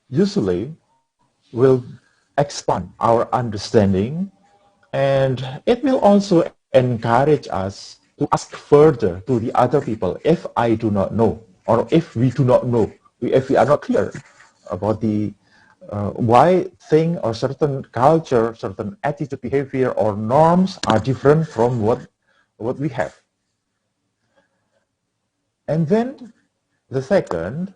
usually will expand our understanding, and it will also encourage us to ask further to the other people if I do not know, or if we do not know if we are not clear about the why thing or certain culture, certain attitude, behavior, or norms are different from what we have. And then the second,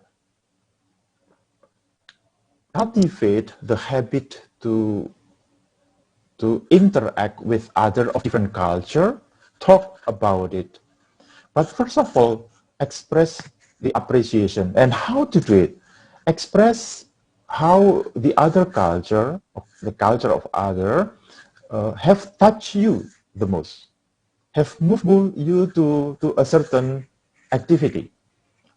cultivate the habit to interact with other of different culture, talk about it. But first of all, express the appreciation. And how to do it? Express how the other culture, the culture of other, have touched you the most, have moved you to a certain activity,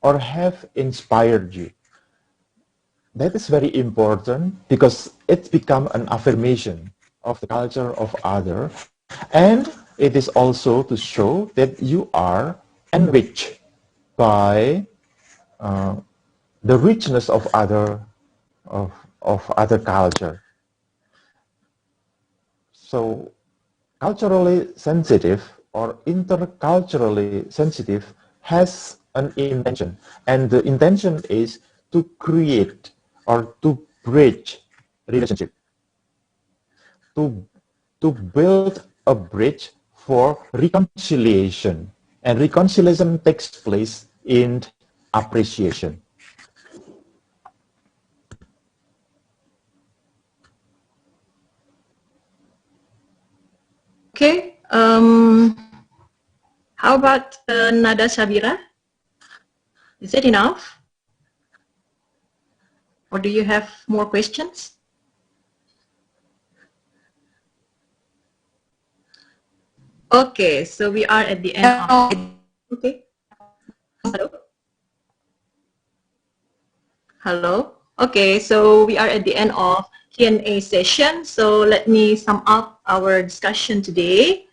or have inspired you. That is very important because it becomes an affirmation of the culture of other, and it is also to show that you are enriched by the richness of other culture. So culturally sensitive or interculturally sensitive has an intention, and the intention is to create or to bridge relationship, to build a bridge for reconciliation, and reconciliation takes place in appreciation. Okay, how about Nada Sabira? Is it enough? Or do you have more questions? Okay, so we are at the end of okay. Hello? Hello? Okay, so we are at the end of Q&A session. So let me sum up our discussion today.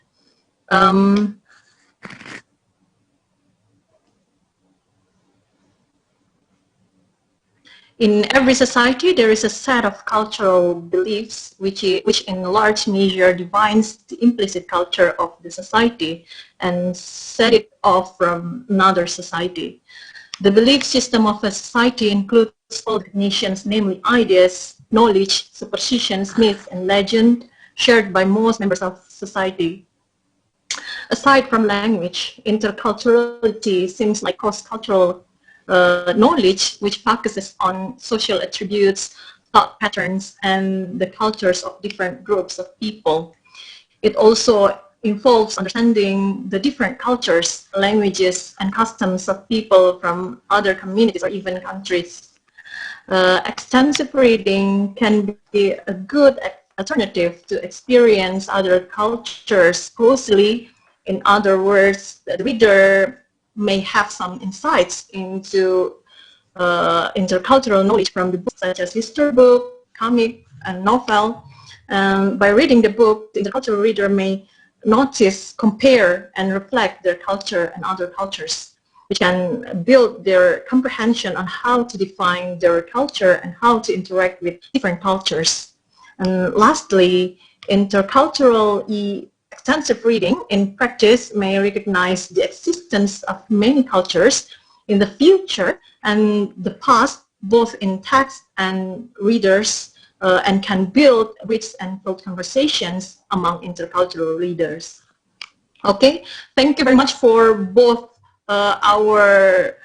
In every society, there is a set of cultural beliefs which in large measure defines the implicit culture of the society and set it off from another society. The belief system of a society includes all definitions, namely ideas, knowledge, superstitions, myths, and legend shared by most members of society. Aside from language, interculturality seems like cross-cultural knowledge which focuses on social attributes, thought patterns, and the cultures of different groups of people. It also involves understanding the different cultures, languages, and customs of people from other communities or even countries. Extensive reading can be a good alternative to experience other cultures closely. In other words, the reader may have some insights into intercultural knowledge from the books such as history book, comic, and novel. By reading the book, the intercultural reader may notice, compare, and reflect their culture and other cultures, which can build their comprehension on how to define their culture and how to interact with different cultures. And lastly, intercultural extensive reading in practice may recognize the existence of many cultures in the future and the past, both in text and readers, and can build rich and full conversations among intercultural readers. Okay, thank you very much for both our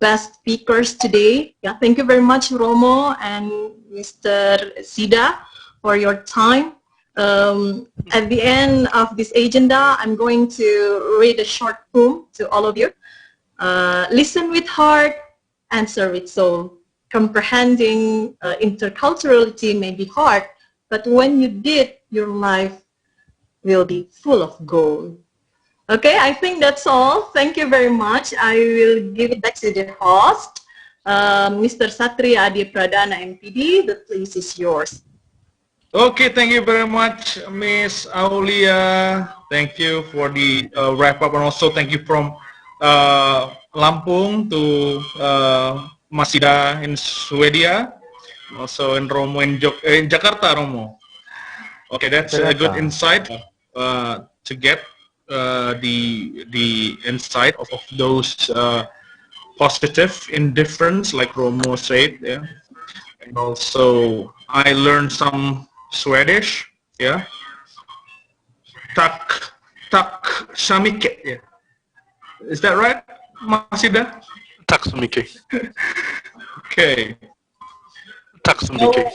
best speakers today. Yeah, thank you very much, Romo and Mr. Siddha, for your time. At the end of this agenda, I'm going to read a short poem to all of you. Listen with heart, answer with soul. Comprehending interculturality may be hard, but when you did, your life will be full of gold. Okay, I think that's all. Thank you very much. I will give it back to the host, Mr. Satria Adi Pradana, MPD. The place is yours. Okay, thank you very much, Miss Aulia. Thank you for the wrap up, and also thank you from Lampung to Mas Siddha in Sweden, also in Romo in Jakarta, Romo. Okay, that's a good insight to get the insight of those positive indifference, like Romo said. Yeah. And also, I learned some Swedish. Yeah. Tak samike. Yeah. Is that right, Masida? Tack så mycket. Okay. Tack så mycket.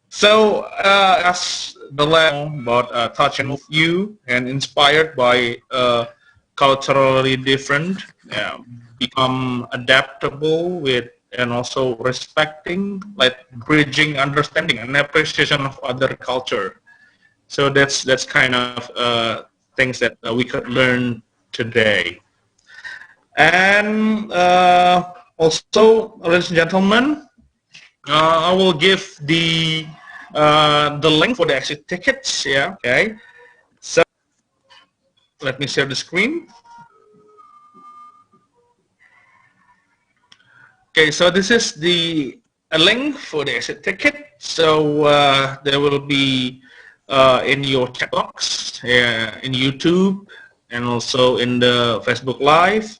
So, as the level about touching you and inspired by culturally different, become adaptable with and also respecting, like bridging understanding and appreciation of other culture. So that's kind of things that we could learn today. And also, ladies and gentlemen, I will give the link for the exit tickets. Yeah. Okay. So let me share the screen. Okay. So this is the link for the exit ticket. So there will be in your chat box, in YouTube, and also in the Facebook Live.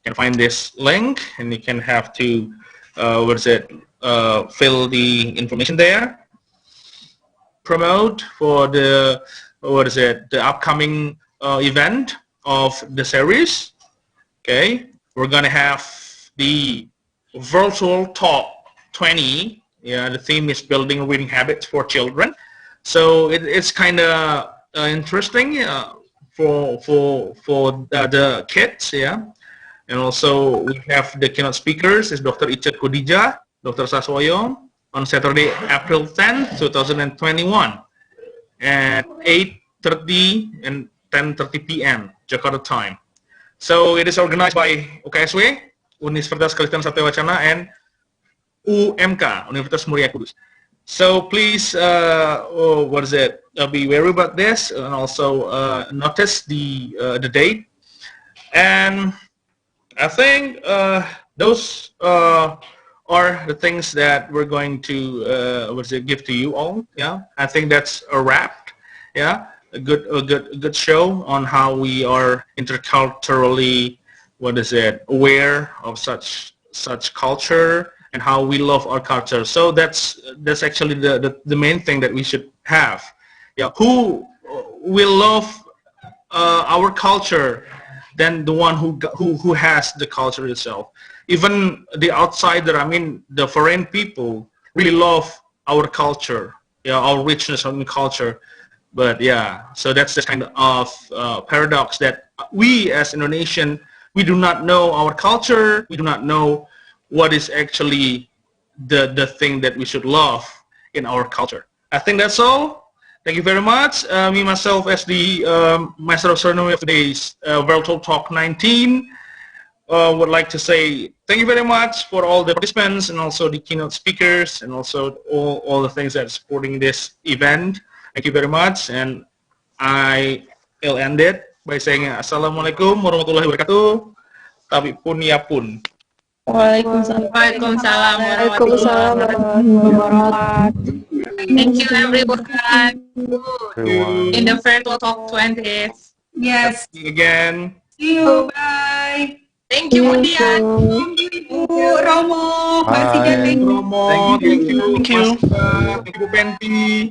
You can find this link, and you can have to fill the information there. Promote for the the upcoming event of the series. Okay, we're gonna have the virtual talk 20. Yeah, the theme is building reading habits for children. So it's kind of interesting for the kids. Yeah. And also we have the keynote speakers is Dr. Ica Khudijah, Dr. Saswoyo on Saturday, April 10th, 2021 at 8:30 and 10:30 p.m. Jakarta time. So it is organized by UKSW, Universitas Kristen Satya Wacana, and UMK, Universitas Mulia Kudus. So please, be wary about this, and also notice the date. And I think those are the things that we're going to give to you all. Yeah, I think that's a wrap. Yeah, a good show on how we are interculturally aware of such culture and how we love our culture. So that's actually the main thing that we should have. Yeah, who will love our culture than the one who has the culture itself. Even the outsider, I mean the foreign people, really love our culture, our richness of culture. But yeah, so that's the kind of paradox that we as Indonesian, we do not know our culture, we do not know what is actually the thing that we should love in our culture. I think that's all. Thank you very much. Me, myself, as the Master of Ceremony of today's Virtual Talk 19, would like to say thank you very much for all the participants and also the keynote speakers and also all the things that are supporting this event. Thank you very much. And I will end it by saying Assalamualaikum warahmatullahi wabarakatuh. Tabik pun ya pun. Waalaikumsalam. Waalaikumsalam Waalaikumsalam warahmatullahi. Thank you everyone. In the virtual talk 20th. Yes. See you again. See you. Bye. Thank you, Mudian. Thank you, Romo. Thank you, Romo. Thank you, Thank you. Mas. Thank you, Penti.